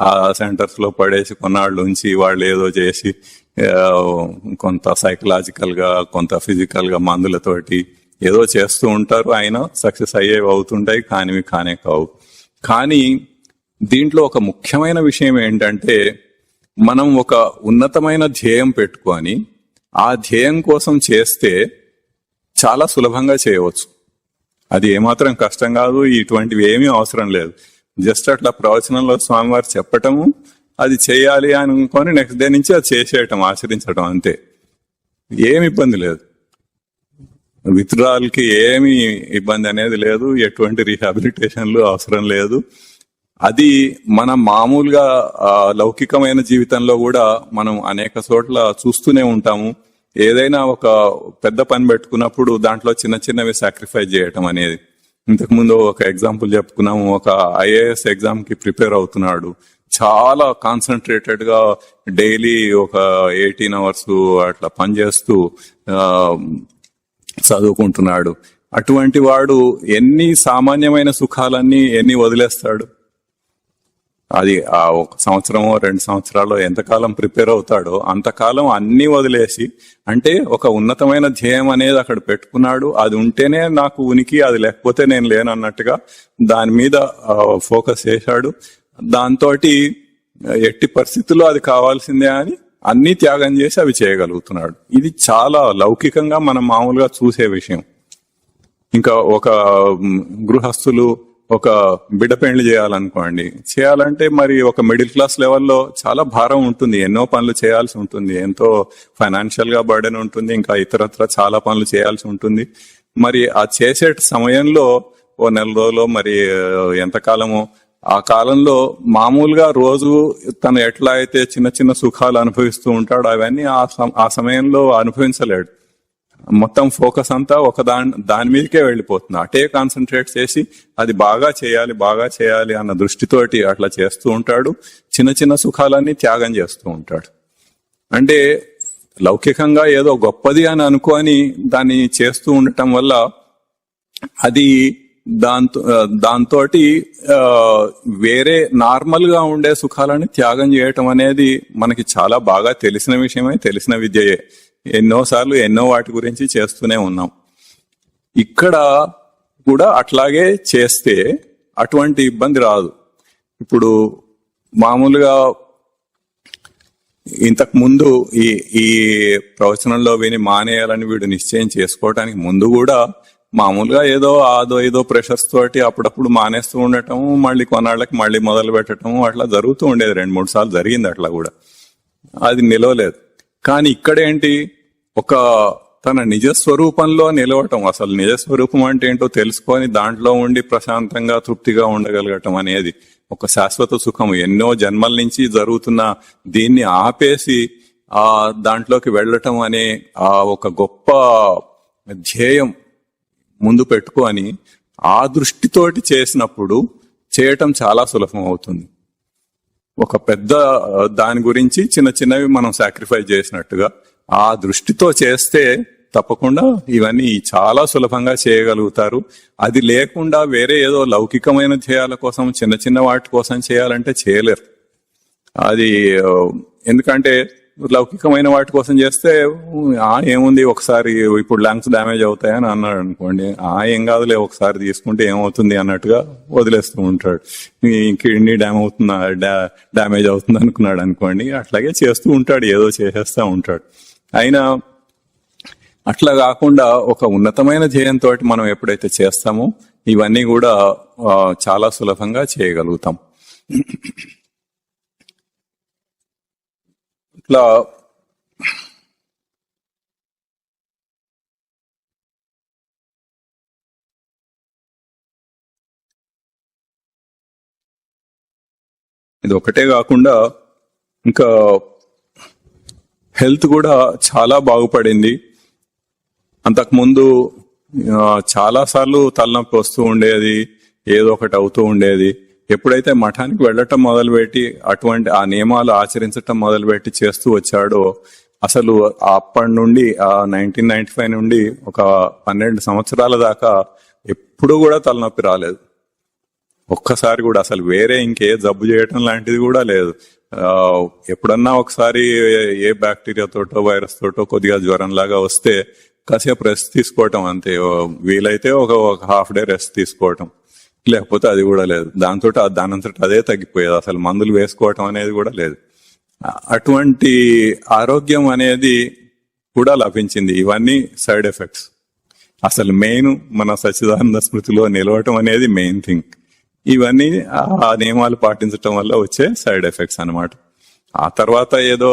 ఆ సెంటర్స్ లో పడేసి కొన్నాళ్ళు ఉంచి వాళ్ళు ఏదో చేసి కొంత సైకలాజికల్ గా, కొంత ఫిజికల్ గా మందులతోటి ఏదో చేస్తూ ఉంటారు. అయినా సక్సెస్ అయ్యేవి అవుతుంటాయి, కానివి కానే కావు. కానీ దీంట్లో ఒక ముఖ్యమైన విషయం ఏంటంటే, మనం ఒక ఉన్నతమైన ధ్యేయం పెట్టుకొని ఆ ధ్యేయం కోసం చేస్తే చాలా సులభంగా చేయవచ్చు. అది ఏమాత్రం కష్టం కాదు, ఇటువంటివి ఏమీ అవసరం లేదు. జస్ట్ అట్లా ప్రవచనంలో స్వామివారు చెప్పటము, అది చేయాలి అనుకొని నెక్స్ట్ డే నుంచి అది చేసేయటం, ఆచరించడం, అంతే. ఏమి ఇబ్బంది లేదు. విత్డ్రాల్కి ఏమి ఇబ్బంది అనేది లేదు, ఎటువంటి రీహాబిలిటేషన్లు అవసరం లేదు. అది మన మామూలుగా లౌకికమైన జీవితంలో కూడా మనం అనేక చోట్ల చూస్తూనే ఉంటాము. ఏదైనా ఒక పెద్ద పని పెట్టుకున్నప్పుడు దాంట్లో చిన్న చిన్నవి సాక్రిఫైస్ చేయటం అనేది. ఇంతకు ముందు ఒక ఎగ్జాంపుల్ చెప్పుకున్నాము. ఒక ఐఏఎస్ ఎగ్జామ్ కి ప్రిపేర్ అవుతున్నాడు, చాలా కాన్సన్ట్రేటెడ్ గా డైలీ ఒక 18 hours అట్లా పనిచేస్తూ చదువుకుంటున్నాడు. అటువంటి వాడు ఎన్ని సామాన్యమైన సుఖాలన్నీ ఎన్ని వదిలేస్తాడు? అది ఆ 1 సంవత్సరమో 2 సంవత్సరాలు ఎంతకాలం ప్రిపేర్ అవుతాడో అంతకాలం అన్ని వదిలేసి, అంటే ఒక ఉన్నతమైన ధ్యేయం అనేది అక్కడ పెట్టుకున్నాడు. అది ఉంటేనే నాకు ఉనికి, అది లేకపోతే నేను లేనన్నట్టుగా దాని మీద ఫోకస్ చేశాడు. దాంతో ఎట్టి పరిస్థితుల్లో అది కావాల్సిందే అని అన్ని త్యాగం చేసి అవి చేయగలుగుతున్నాడు. ఇది చాలా లౌకికంగా మనం మామూలుగా చూసే విషయం. ఇంకా ఒక గృహస్థులు ఒక బిడ్డ పెళ్లి చేయాలంటే మరి ఒక మిడిల్ క్లాస్ లెవెల్లో చాలా భారం ఉంటుంది, ఎన్నో పనులు చేయాల్సి ఉంటుంది, ఎంతో ఫైనాన్షియల్ గా బర్డెన్ ఉంటుంది, ఇంకా ఇతరత్ర చాలా పనులు చేయాల్సి ఉంటుంది. మరి ఆ చేసే సమయంలో ఓ 4 రోజులు మరి ఎంతకాలమో ఆ కాలంలో మామూలుగా రోజు తను ఎట్లా అయితే చిన్న చిన్న సుఖాలు అనుభవిస్తూ ఉంటాడో అవన్నీ ఆ సమయంలో అనుభవించలేడు. మొత్తం ఫోకస్ అంతా దాని మీదకే వెళ్ళిపోతుంది. అటే కాన్సన్ట్రేట్ చేసి అది బాగా చేయాలి అన్న దృష్టితోటి అట్లా చేస్తూ ఉంటాడు. చిన్న చిన్న సుఖాలన్నీ త్యాగం చేస్తూ ఉంటాడు. అంటే లౌకికంగా ఏదో గొప్పది అని అనుకొని దాన్ని చేస్తూ ఉండటం వల్ల అది దాంతోటి వేరే నార్మల్ గా ఉండే సుఖాలని త్యాగం చేయటం అనేది మనకి చాలా బాగా తెలిసిన విషయమే, తెలిసిన విద్యయే. ఎన్నోసార్లు ఎన్నో వాటి గురించి చేస్తూనే ఉన్నాం. ఇక్కడ కూడా అట్లాగే చేస్తే అటువంటి ఇబ్బంది రాదు. ఇప్పుడు మామూలుగా ఇంతకు ముందు ఈ ప్రవచనంలో విని మానేయాలని వీడు నిశ్చయం చేసుకోవటానికి ముందు కూడా మామూలుగా ఏదో ప్రెషర్స్ తోటి అప్పుడప్పుడు మానేస్తూ ఉండటము, మళ్ళీ కొన్నాళ్ళకి మళ్ళీ మొదలు పెట్టడము అట్లా జరుగుతూ ఉండేది. 2-3 సార్లు జరిగింది అట్లా కూడా. అది నిలవలేదు. కానీ ఇక్కడేంటి, ఒక తన నిజస్వరూపంలో నిలవటం, అసలు నిజస్వరూపం అంటే ఏంటో తెలుసుకొని దాంట్లో ఉండి ప్రశాంతంగా తృప్తిగా ఉండగలగటం అనేది ఒక శాశ్వత సుఖం. ఎన్నో జన్మల నుంచి జరుగుతున్న దీన్ని ఆపేసి ఆ దాంట్లోకి వెళ్ళటం అనే ఆ ఒక గొప్ప ధ్యేయం ముందు పెట్టుకొని ఆ దృష్టితోటి చేసినప్పుడు చేయటం చాలా సులభం అవుతుంది. ఒక పెద్ద దాని గురించి చిన్న చిన్నవి మనం సాక్రిఫైస్ చేసినట్టుగా ఆ దృష్టితో చేస్తే తప్పకుండా ఇవన్నీ చాలా సులభంగా చేయగలుగుతారు. అది లేకుండా వేరే ఏదో లౌకికమైన ధ్యేయాల కోసం చిన్న చిన్న వాటి కోసం చేయాలంటే చేయలేరు. అది ఎందుకంటే లౌకికమైన వాటి కోసం చేస్తే ఏముంది, ఒకసారి ఇప్పుడు లంగ్స్ డ్యామేజ్ అవుతాయని అన్నాడు అనుకోండి, ఏం కాదులే ఒకసారి తీసుకుంటే ఏమవుతుంది అన్నట్టుగా వదిలేస్తూ ఉంటాడు. కిడ్నీ డ్యామేజ్ అవుతుంది అనుకున్నాడు అనుకోండి, అట్లాగే చేస్తూ ఉంటాడు, ఏదో చేసేస్తా ఉంటాడు. అయినా అట్లా కాకుండా ఒక ఉన్నతమైన ధ్యేయంతో మనం ఎప్పుడైతే చేస్తామో ఇవన్నీ కూడా చాలా సులభంగా చేయగలుగుతాం. ఇట్లా ఇది ఒకటే కాకుండా ఇంకా హెల్త్ కూడా చాలా బాగుపడింది. అంతకుముందు చాలా సార్లు తలనొప్పి వస్తూ ఉండేది, ఏదో ఒకటి అవుతూ ఉండేది. ఎప్పుడైతే మఠానికి వెళ్ళటం మొదలుపెట్టి అటువంటి ఆ నియమాలు ఆచరించటం మొదలుపెట్టి చేస్తూ వచ్చాడో అసలు అప్పటి నుండి 1995 నుండి ఒక 12 సంవత్సరాల దాకా ఎప్పుడు కూడా తలనొప్పి రాలేదు. ఒక్కసారి కూడా అసలు వేరే ఇంకే జబ్బు చేయటం లాంటిది కూడా లేదు. ఎప్పుడన్నా ఒకసారి ఏ బ్యాక్టీరియా తోటో వైరస్ తోటో కొద్దిగా జ్వరం లాగా వస్తే కాసేపు రెస్ట్ తీసుకోవటం అంతే, వీలైతే ఒక హాఫ్ డే రెస్ట్ తీసుకోవటం, లేకపోతే అది కూడా లేదు. దానంతట అదే తగ్గిపోయేది, అసలు మందులు వేసుకోవటం అనేది కూడా లేదు. అటువంటి ఆరోగ్యం అనేది కూడా లభించింది. ఇవన్నీ సైడ్ ఎఫెక్ట్స్. అసలు మెయిన్ మన సచ్చిదానంద స్మృతిలో నిలవటం అనేది మెయిన్ థింగ్. ఇవన్నీ ఆ నియమాలు పాటించటం వల్ల వచ్చే సైడ్ ఎఫెక్ట్స్ అన్నమాట. ఆ తర్వాత ఏదో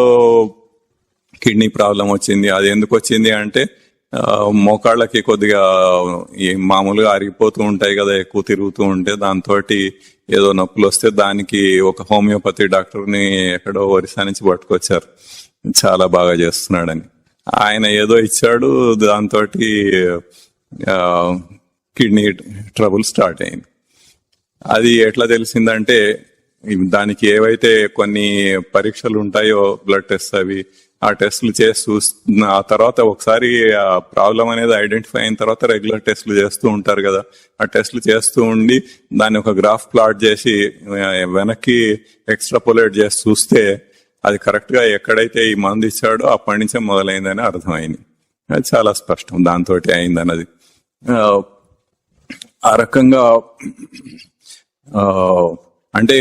కిడ్నీ ప్రాబ్లం వచ్చింది. అది ఎందుకు వచ్చింది అంటే మోకాళ్ళకి కొద్దిగా మామూలుగా అరిగిపోతూ ఉంటాయి కదా, ఎక్కువ తిరుగుతూ ఉంటే దాంతో ఏదో నొప్పులు వస్తే దానికి ఒక హోమియోపతి డాక్టర్ని ఎక్కడో ఒరిస్సా నుంచి పట్టుకొచ్చారు, చాలా బాగా చేస్తున్నాడని. ఆయన ఏదో ఇచ్చాడు, దాంతో కిడ్నీ ట్రబుల్ స్టార్ట్ అయింది. అది ఎట్లా తెలిసిందంటే దానికి ఏవైతే కొన్ని పరీక్షలు ఉంటాయో బ్లడ్ టెస్ట్, అవి ఆ టెస్టులు చేసి చూస్తున్న ఆ తర్వాత ఒకసారి ఆ ప్రాబ్లం అనేది ఐడెంటిఫై అయిన తర్వాత రెగ్యులర్ టెస్టులు చేస్తూ ఉంటారు కదా, ఆ టెస్టులు చేస్తూ ఉండి దాన్ని ఒక గ్రాఫ్ ప్లాట్ చేసి వెనక్కి ఎక్స్ట్రాపోలేట్ చేసి చూస్తే అది కరెక్ట్ గా ఎక్కడైతే ఈ మందు ఇచ్చాడో అప్పటి నుంచే మొదలైందని అర్థమైంది. అది చాలా స్పష్టం దాంతో అయిందన్నది. ఆ రకంగా అంటే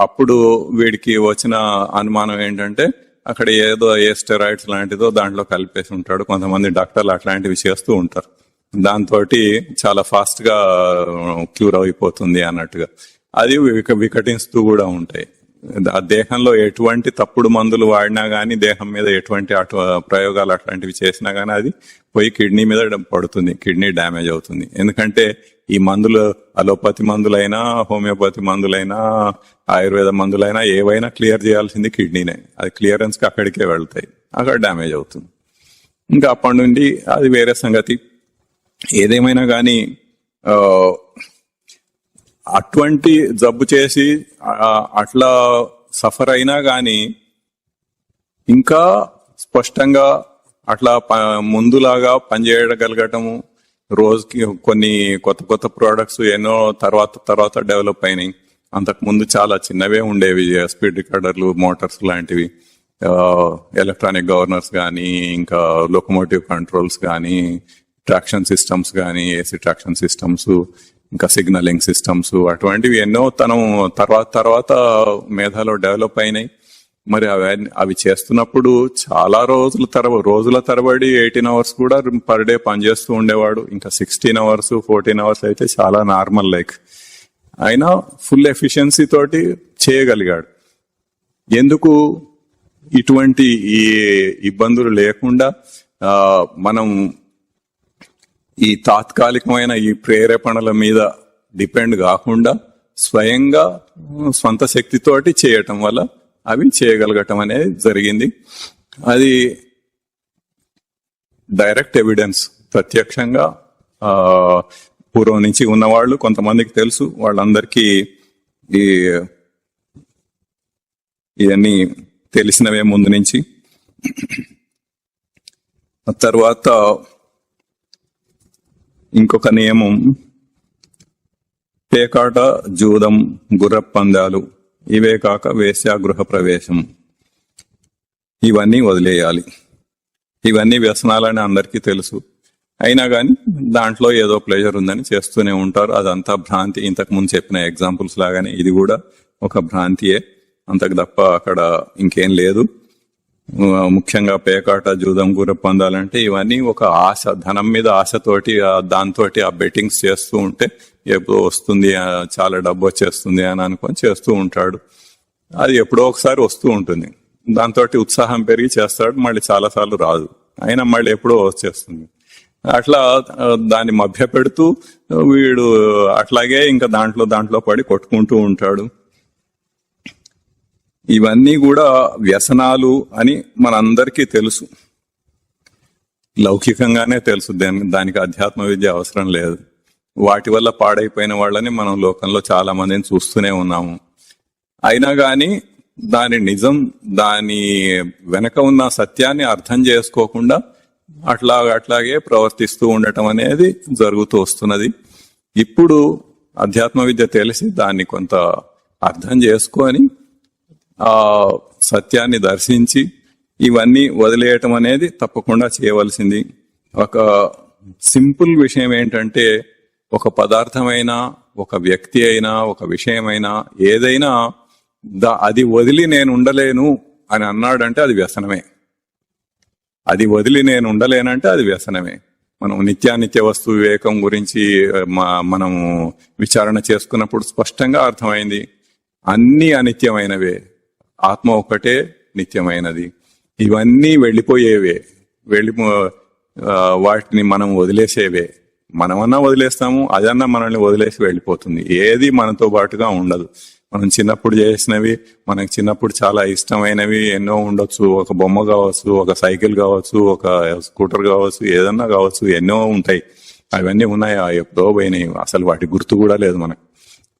అప్పుడు వీడికి వచ్చిన అనుమానం ఏంటంటే అక్కడ ఏదో స్టెరాయిడ్స్ లాంటిదో దాంట్లో కలిపేసి ఉంటాడు. కొంతమంది డాక్టర్లు అట్లాంటివి చేస్తూ ఉంటారు, దాంతో చాలా ఫాస్ట్ గా క్యూర్ అయిపోతుంది అన్నట్టుగా. అది వికటిస్తూ కూడా ఉంటాయి. ఆ దేహంలో ఎటువంటి తప్పుడు మందులు వాడినా గానీ, దేహం మీద ఎటువంటి ప్రయోగాలు అట్లాంటివి చేసినా గానీ అది పోయి కిడ్నీ మీద పడుతుంది, కిడ్నీ డ్యామేజ్ అవుతుంది. ఎందుకంటే ఈ మందులు అలోపతి మందులైనా, హోమియోపతి మందులైనా, ఆయుర్వేద మందులైనా ఏవైనా క్లియర్ చేయాల్సింది కిడ్నీనే. అది క్లియరెన్స్ కి అక్కడికే వెళ్తాయి, అక్కడ డ్యామేజ్ అవుతుంది. ఇంకా అప్పటి నుండి అది వేరే సంగతి. ఏదేమైనా కానీ అటువంటి జబ్బు చేసి అట్లా సఫర్ అయినా గాని ఇంకా స్పష్టంగా అట్లా ముందులాగా పనిచేయగలగటము, రోజుకి కొన్ని కొత్త ప్రోడక్ట్స్ ఎన్నో తర్వాత డెవలప్ అయినాయి. అంతకు ముందు చాలా చిన్నవే ఉండేవి, స్పీడ్ రికార్డర్లు, మోటార్స్ లాంటివి, ఎలక్ట్రానిక్ గవర్నర్స్ కానీ, ఇంకా లోకోమోటివ్ కంట్రోల్స్ కానీ, ట్రాక్షన్ సిస్టమ్స్ కానీ, ఏసీ ట్రాక్షన్ సిస్టమ్స్, ఇంకా సిగ్నలింగ్ సిస్టమ్స్, అటువంటివి ఎన్నో తర్వాత మేధాలో డెవలప్ అయినాయి. మరి అవి చేస్తున్నప్పుడు చాలా రోజుల తరబడి 18 అవర్స్ కూడా పర్ డే పనిచేస్తూ ఉండేవాడు. ఇంకా 16 అవర్స్ 14 అవర్స్ అయితే చాలా నార్మల్ లైక్. అయినా ఫుల్ ఎఫిషియన్సీ తోటి చేయగలిగాడు. ఎందుకు ఇటువంటి ఈ ఇబ్బందులు లేకుండా మనం ఈ తాత్కాలికమైన ఈ ప్రేరేపణల మీద డిపెండ్ కాకుండా స్వయంగా స్వంత శక్తితోటి చేయటం వల్ల అవి చేయగలగటం అనేది జరిగింది. అది డైరెక్ట్ ఎవిడెన్స్, ప్రత్యక్షంగా పూర్వం నుంచి ఉన్నవాళ్ళు కొంతమందికి తెలుసు, వాళ్ళందరికీ ఇవన్నీ తెలిసినవే ముందు నుంచి. తర్వాత ఇంకొక నియమం, పేకాట, జూదం, గుర్రపందాలు, ఇవే కాక వేశ్యాగృహ ప్రవేశం, ఇవన్నీ వదిలేయాలి. ఇవన్నీ వ్యసనాలని అందరికీ తెలుసు, అయినా కానీ దాంట్లో ఏదో ప్లెజర్ ఉందని చేస్తూనే ఉంటారు. అదంతా భ్రాంతి. ఇంతకు ముందు చెప్పిన ఎగ్జాంపుల్స్ లాగానే ఇది కూడా ఒక భ్రాంతియే, అంతకు తప్ప అక్కడ ఇంకేం లేదు. ముఖ్యంగా పేకాట, జూదం, గుర్ర పొందాలంటే ఇవన్నీ ఒక ఆశ, ధనం మీద ఆశతోటి దాంతో ఆ బెట్టింగ్స్ చేస్తూ ఉంటే ఎప్పుడో వస్తుంది, చాలా డబ్బు వచ్చేస్తుంది అని అనుకొని చేస్తూ ఉంటాడు. అది ఎప్పుడో ఒకసారి వస్తూ ఉంటుంది. దాంతో ఉత్సాహం పెరిగి చేస్తాడు, మళ్ళీ చాలా సార్లు రాదు, అయినా మళ్ళీ ఎప్పుడో వచ్చేస్తుంది. అట్లా దాన్ని మభ్య పెడుతూ వీడు అట్లాగే ఇంకా దాంట్లో పడి కొట్టుకుంటూ ఉంటాడు. ఇవన్నీ కూడా వ్యసనాలు అని మనందరికీ తెలుసు, లౌకికంగానే తెలుసు, దానికి అధ్యాత్మ విద్య అవసరం లేదు. వాటి వల్ల పాడైపోయిన వాళ్ళని మనం లోకంలో చాలా మందిని చూస్తూనే ఉన్నాము. అయినా గాని దాని నిజం, దాని వెనక ఉన్న సత్యాన్ని అర్థం చేసుకోకుండా అట్లాగే ప్రవర్తిస్తూ ఉండటం అనేది జరుగుతూ వస్తున్నది. ఇప్పుడు అధ్యాత్మ విద్య తెలిసి దాన్ని కొంత అర్థం చేసుకొని ఆ సత్యాన్ని దర్శించి ఇవన్నీ వదిలేయటం అనేది తప్పకుండా చేయవలసింది. ఒక సింపుల్ విషయం ఏంటంటే, ఒక పదార్థమైనా, ఒక వ్యక్తి అయినా, ఒక విషయమైనా, ఏదైనా అది వదిలి నేను ఉండలేను అని అన్నాడంటే అది వ్యసనమే. అది వదిలి నేను ఉండలేనంటే అది వ్యసనమే. మనం నిత్యానిత్య వస్తు వివేకం గురించి మనము విచారణ చేసుకున్నప్పుడు స్పష్టంగా అర్థమైంది, అన్ని అనిత్యమైనవే, ఆత్మ ఒక్కటే నిత్యమైనది. ఇవన్నీ వెళ్ళిపోయేవే, వాటిని మనం వదిలేసేవే. మనమన్నా వదిలేస్తాము, అదన్నా మనల్ని వదిలేసి వెళ్ళిపోతుంది. ఏది మనతో పాటుగా ఉండదు. మనం చిన్నప్పుడు చేసినవి, మనకు చిన్నప్పుడు చాలా ఇష్టమైనవి ఎన్నో ఉండొచ్చు. ఒక బొమ్మ కావచ్చు, ఒక సైకిల్ కావచ్చు, ఒక స్కూటర్ కావచ్చు, ఏదన్నా కావచ్చు, ఎన్నో ఉంటాయి. అవన్నీ ఉన్నాయా? ఎప్పుడో పోయినాయి, అసలు వాటి గుర్తు కూడా లేదు మనకు.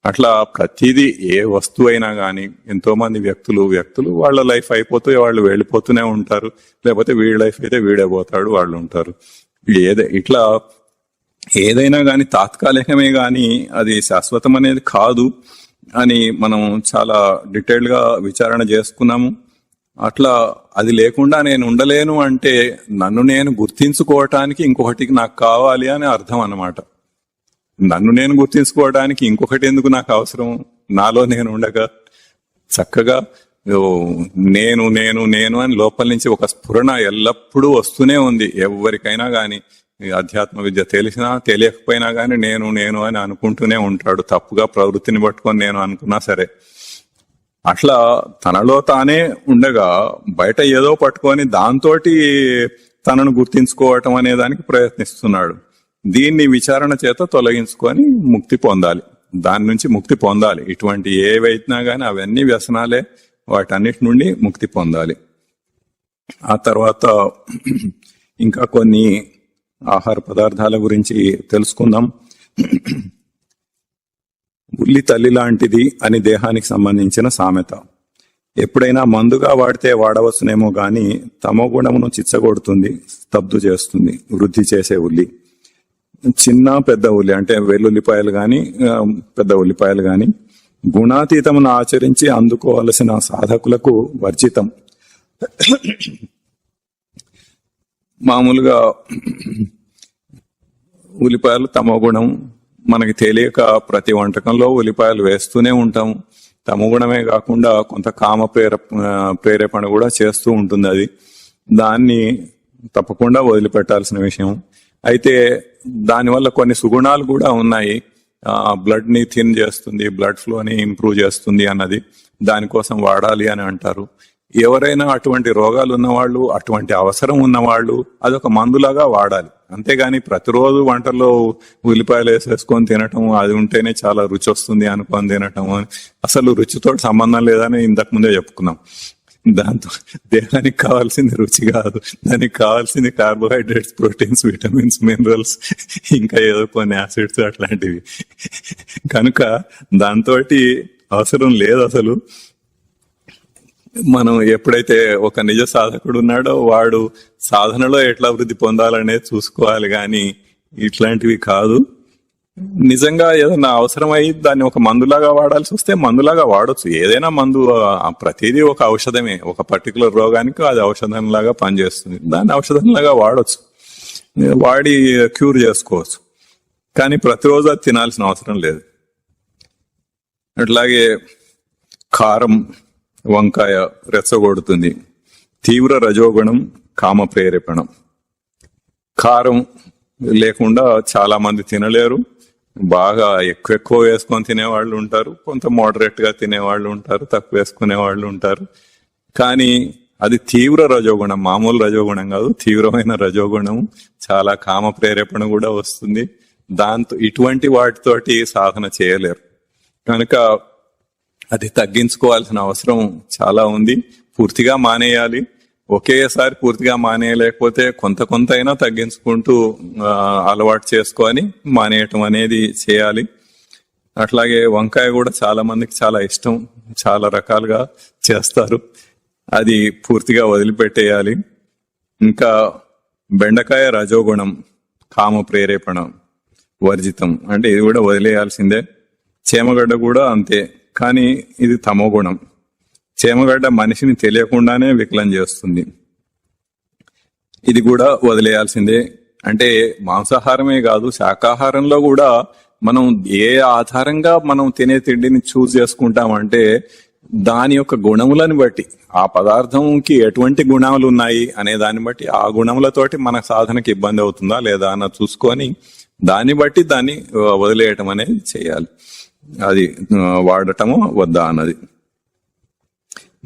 అట్లా ప్రతిదీ, ఏ వస్తువు అయినా కానీ, ఎంతో మంది వ్యక్తులు వాళ్ళ లైఫ్ అయిపోతూ వాళ్ళు వెళ్ళిపోతూనే ఉంటారు. లేకపోతే వీడి లైఫ్ అయితే వీడే పోతాడు, వాళ్ళు ఉంటారు. ఇట్లా ఏదైనా కానీ తాత్కాలికమే గాని అది శాశ్వతం అనేది కాదు అని మనం చాలా డీటెయిల్డ్ గా విచారణ చేసుకున్నాము. అట్లా అది లేకుండా నేను ఉండలేను అంటే నన్ను నేను గుర్తించుకోవటానికి ఇంకొకటికి నాకు కావాలి అని అర్థం అన్నమాట. నన్ను నేను గుర్తించుకోవడానికి ఇంకొకటి ఎందుకు నాకు అవసరం? నాలో నేను ఉండగా చక్కగా నేను నేను నేను అని లోపల నుంచి ఒక స్ఫురణ ఎల్లప్పుడూ వస్తూనే ఉంది. ఎవరికైనా గాని, అధ్యాత్మ విద్య తెలిసినా తెలియకపోయినా గాని నేను నేను అని అనుకుంటూనే ఉంటాడు. తప్పుగా ప్రవృత్తిని పట్టుకొని నేను అనుకున్నా సరే, అట్లా తనలో తానే ఉండగా బయట ఏదో పట్టుకొని దాంతోటి తనను గుర్తించుకోవటం అనే దానికి ప్రయత్నిస్తున్నాడు. దీన్ని విచారణ చేత తొలగించుకొని ముక్తి పొందాలి, దాని నుంచి ముక్తి పొందాలి. ఇటువంటి ఏవైనా గానీ అవన్నీ వ్యసనాలే, వాటన్నిటి నుండి ముక్తి పొందాలి. ఆ తర్వాత ఇంకా కొన్ని ఆహార పదార్థాల గురించి తెలుసుకుందాం. ఉల్లి తల్లి లాంటిది అని దేహానికి సంబంధించిన సామెత. ఎప్పుడైనా మందుగా వాడితే వాడవచ్చునేమో గాని తమో గుణమును చిచ్చగొడుతుంది, స్తబ్దు చేస్తుంది. వృద్ధి చేసే ఉల్లి, చిన్న పెద్ద ఉల్లి అంటే వెల్లుల్లిపాయలు గాని పెద్ద ఉల్లిపాయలు గాని గుణాతీతమును ఆచరించి అందుకోవలసిన సాధకులకు వర్జితం. మామూలుగా ఉల్లిపాయలు తమో గుణం, మనకి తెలియక ప్రతి వంటకంలో ఉల్లిపాయలు వేస్తూనే ఉంటాం. తమో గుణమే కాకుండా కొంత కామ ప్రేరేపణ కూడా చేస్తూ ఉంటుంది. అది దాన్ని తప్పకుండా వదిలిపెట్టాల్సిన విషయం. అయితే దానివల్ల కొన్ని సుగుణాలు కూడా ఉన్నాయి. బ్లడ్ ని థిన్ చేస్తుంది, బ్లడ్ ఫ్లోని ఇంప్రూవ్ చేస్తుంది అన్నది, దానికోసం వాడాలి అని అంటారు. ఎవరైనా అటువంటి రోగాలు ఉన్నవాళ్ళు, అటువంటి అవసరం ఉన్నవాళ్ళు అదొక మందులాగా వాడాలి. అంతేగాని ప్రతిరోజు వంటల్లో ఉల్లిపాయలు వేసేసుకొని తినటం, అది ఉంటేనే చాలా రుచి వస్తుంది అనుకొని తినటం, అసలు రుచితో సంబంధం లేదని ఇంతకు ముందే చెప్పుకున్నాం. దాంతో దేహానికి కావాల్సింది రుచి కాదు, దానికి కావాల్సింది కార్బోహైడ్రేట్స్, ప్రోటీన్స్, విటమిన్స్, మినరల్స్, ఇంకా ఏదో కొన్ని యాసిడ్స్ అట్లాంటివి. కనుక దాంతో అవసరం లేదు అసలు. మనం ఎప్పుడైతే ఒక నిజ సాధకుడు ఉన్నాడో వాడు సాధనలో ఎట్లా వృద్ధి పొందాలనేది చూసుకోవాలి, గాని ఇట్లాంటివి కాదు. నిజంగా ఏదైనా అవసరమై దాన్ని ఒక మందులాగా వాడాల్సి వస్తే మందులాగా వాడొచ్చు. ఏదైనా మందు, ప్రతిదీ ఒక ఔషధమే. ఒక పర్టికులర్ రోగానికి అది ఔషధంలాగా పనిచేస్తుంది, దాన్ని ఔషధంలాగా వాడొచ్చు, వాడి క్యూర్ చేసుకోవచ్చు. కానీ ప్రతిరోజు అది తినాల్సిన అవసరం లేదు. అట్లాగే కారం, వంకాయ రెచ్చగొడుతుంది, తీవ్ర రజోగుణం కామ ప్రేరేపణం. కారం లేకుండా చాలా మంది తినలేరు. బాగా ఎక్కువ వేసుకొని తినేవాళ్ళు ఉంటారు, కొంత మోడరేట్ గా తినేవాళ్ళు ఉంటారు, తక్కువ వేసుకునే వాళ్ళు ఉంటారు. కానీ అది తీవ్ర రజోగుణం, మామూలు రజోగుణం కాదు, తీవ్రమైన రజోగుణం. చాలా కామ ప్రేరేపణ కూడా వస్తుంది. దాంతో ఇటువంటి వాటితోటి సాధన చేయలేరు. కనుక అది తగ్గించుకోవాల్సిన అవసరం చాలా ఉంది. పూర్తిగా మానేయాలి. ఒకేసారి పూర్తిగా మానేయలేకపోతే కొంత అయినా తగ్గించుకుంటూ అలవాటు చేసుకొని మానేయటం అనేది చేయాలి. అట్లాగే వంకాయ కూడా చాలా మందికి చాలా ఇష్టం, చాలా రకాలుగా చేస్తారు. అది పూర్తిగా వదిలిపెట్టేయాలి. ఇంకా బెండకాయ రజోగుణం కామ ప్రేరేపణ వర్జితం, అంటే ఇది కూడా వదిలేయాల్సిందే. చేమగడ్డ కూడా అంతే, కానీ ఇది తమోగుణం. చేమగడ్డ మనిషిని తెలియకుండానే వికలం చేస్తుంది, ఇది కూడా వదిలేయాల్సిందే. అంటే మాంసాహారమే కాదు, శాకాహారంలో కూడా మనం ఏ ఆధారంగా మనం తినే తిండిని చూస్ చేసుకుంటామంటే దాని యొక్క గుణములను బట్టి, ఆ పదార్థంకి ఎటువంటి గుణాలు ఉన్నాయి అనే దాన్ని బట్టి, ఆ గుణములతోటి మన సాధనకి ఇబ్బంది అవుతుందా లేదా అన్న చూసుకొని దాన్ని బట్టి దాన్ని వదిలేయటం అనేది చేయాలి. అది వాడటము వద్దా అన్నది.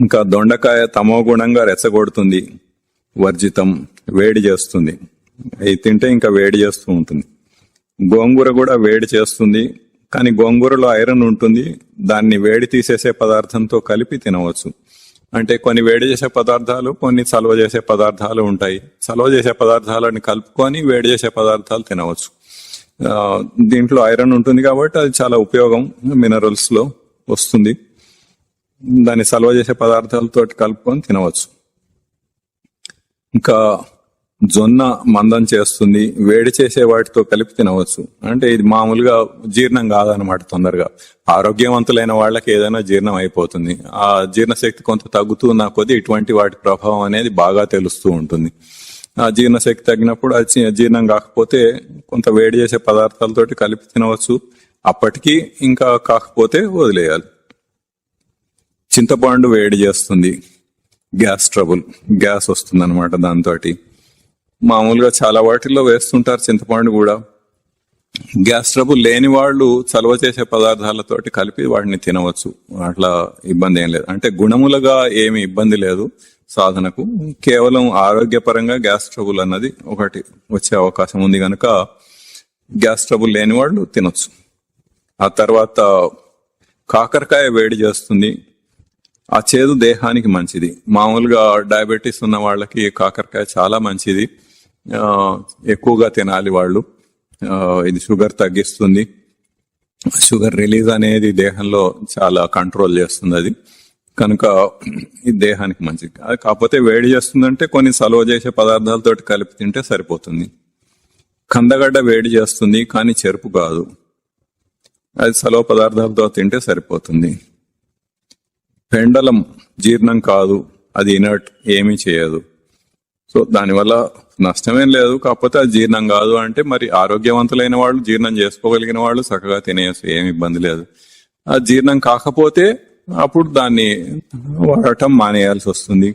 ఇంకా దొండకాయ తమో గుణంగా రెచ్చగొడుతుంది, వర్జితం, వేడి చేస్తుంది. అవి తింటే ఇంకా వేడి చేస్తూ ఉంటుంది. గోంగూర కూడా వేడి చేస్తుంది, కానీ గోంగూరలో ఐరన్ ఉంటుంది. దాన్ని వేడి తీసేసే పదార్థంతో కలిపి తినవచ్చు. అంటే కొన్ని వేడి చేసే పదార్థాలు, కొన్ని చలవ చేసే పదార్థాలు ఉంటాయి. చలవ చేసే పదార్థాలను కలుపుకొని వేడి చేసే పదార్థాలు తినవచ్చు. దీంట్లో ఐరన్ ఉంటుంది కాబట్టి అది చాలా ఉపయోగం, మినరల్స్ లో వస్తుంది. దాన్ని సల్వ చేసే పదార్థాలతో కలుపుకొని తినవచ్చు. ఇంకా జొన్న మందం చేస్తుంది, వేడి చేసే వాటితో కలిపి తినవచ్చు. అంటే ఇది మామూలుగా జీర్ణం కాదనమాట తొందరగా. ఆరోగ్యవంతులైన వాళ్ళకి ఏదైనా జీర్ణం అయిపోతుంది. ఆ జీర్ణశక్తి కొంత తగ్గుతున్న కొద్దీ ఇటువంటి వాటి ప్రభావం అనేది బాగా తెలుస్తూ ఉంటుంది. ఆ జీర్ణశక్తి తగ్గినప్పుడు అది జీర్ణం కాకపోతే కొంత వేడి చేసే పదార్థాలతోటి కలిపి తినవచ్చు. అప్పటికి ఇంకా కాకపోతే వదిలేయాలి. చింతపండు వేడి చేస్తుంది, గ్యాస్ ట్రబుల్, గ్యాస్ వస్తుంది అనమాట దాంతో. మామూలుగా చాలా వాటిల్లో వేస్తుంటారు చింతపండు కూడా. గ్యాస్ ట్రబుల్ లేని వాళ్ళు చలవ చేసే పదార్థాలతోటి కలిపి వాటిని తినవచ్చు, అట్లా ఇబ్బంది ఏం లేదు. అంటే గుణములుగా ఏమి ఇబ్బంది లేదు సాధనకు. కేవలం ఆరోగ్యపరంగా గ్యాస్ ట్రబుల్ అన్నది ఒకటి వచ్చే అవకాశం ఉంది కనుక గ్యాస్ ట్రబుల్ లేని వాళ్ళు తినొచ్చు. ఆ తర్వాత కాకరకాయ వేడి చేస్తుంది, ఆ చేదు దేహానికి మంచిది. మామూలుగా డయాబెటీస్ ఉన్న వాళ్ళకి కాకరకాయ చాలా మంచిది, ఎక్కువగా తినాలి వాళ్ళు. ఇది షుగర్ తగ్గిస్తుంది, షుగర్ రిలీజ్ అనేది దేహంలో చాలా కంట్రోల్ చేస్తుంది అది. కనుక ఇది దేహానికి మంచిది. కాకపోతే వేడి చేస్తుందంటే కొన్ని సలువ చేసే పదార్థాలతో కలిపి తింటే సరిపోతుంది. కందగడ్డ వేడి చేస్తుంది, కానీ చెరుపు కాదు, అది సలువ పదార్థాలతో తింటే సరిపోతుంది. పెండలం జీర్ణం కాదు, అది ఇనర్ట్, ఏమీ చేయదు. సో దానివల్ల నష్టమేం లేదు. కాకపోతే అది జీర్ణం కాదు అంటే మరి ఆరోగ్యవంతులైన వాళ్ళు, జీర్ణం చేసుకోగలిగిన వాళ్ళు చక్కగా తినేయచ్చు, ఏమి ఇబ్బంది లేదు. ఆ జీర్ణం కాకపోతే అప్పుడు దాన్ని వాడటం మానేయాల్సి వస్తుంది.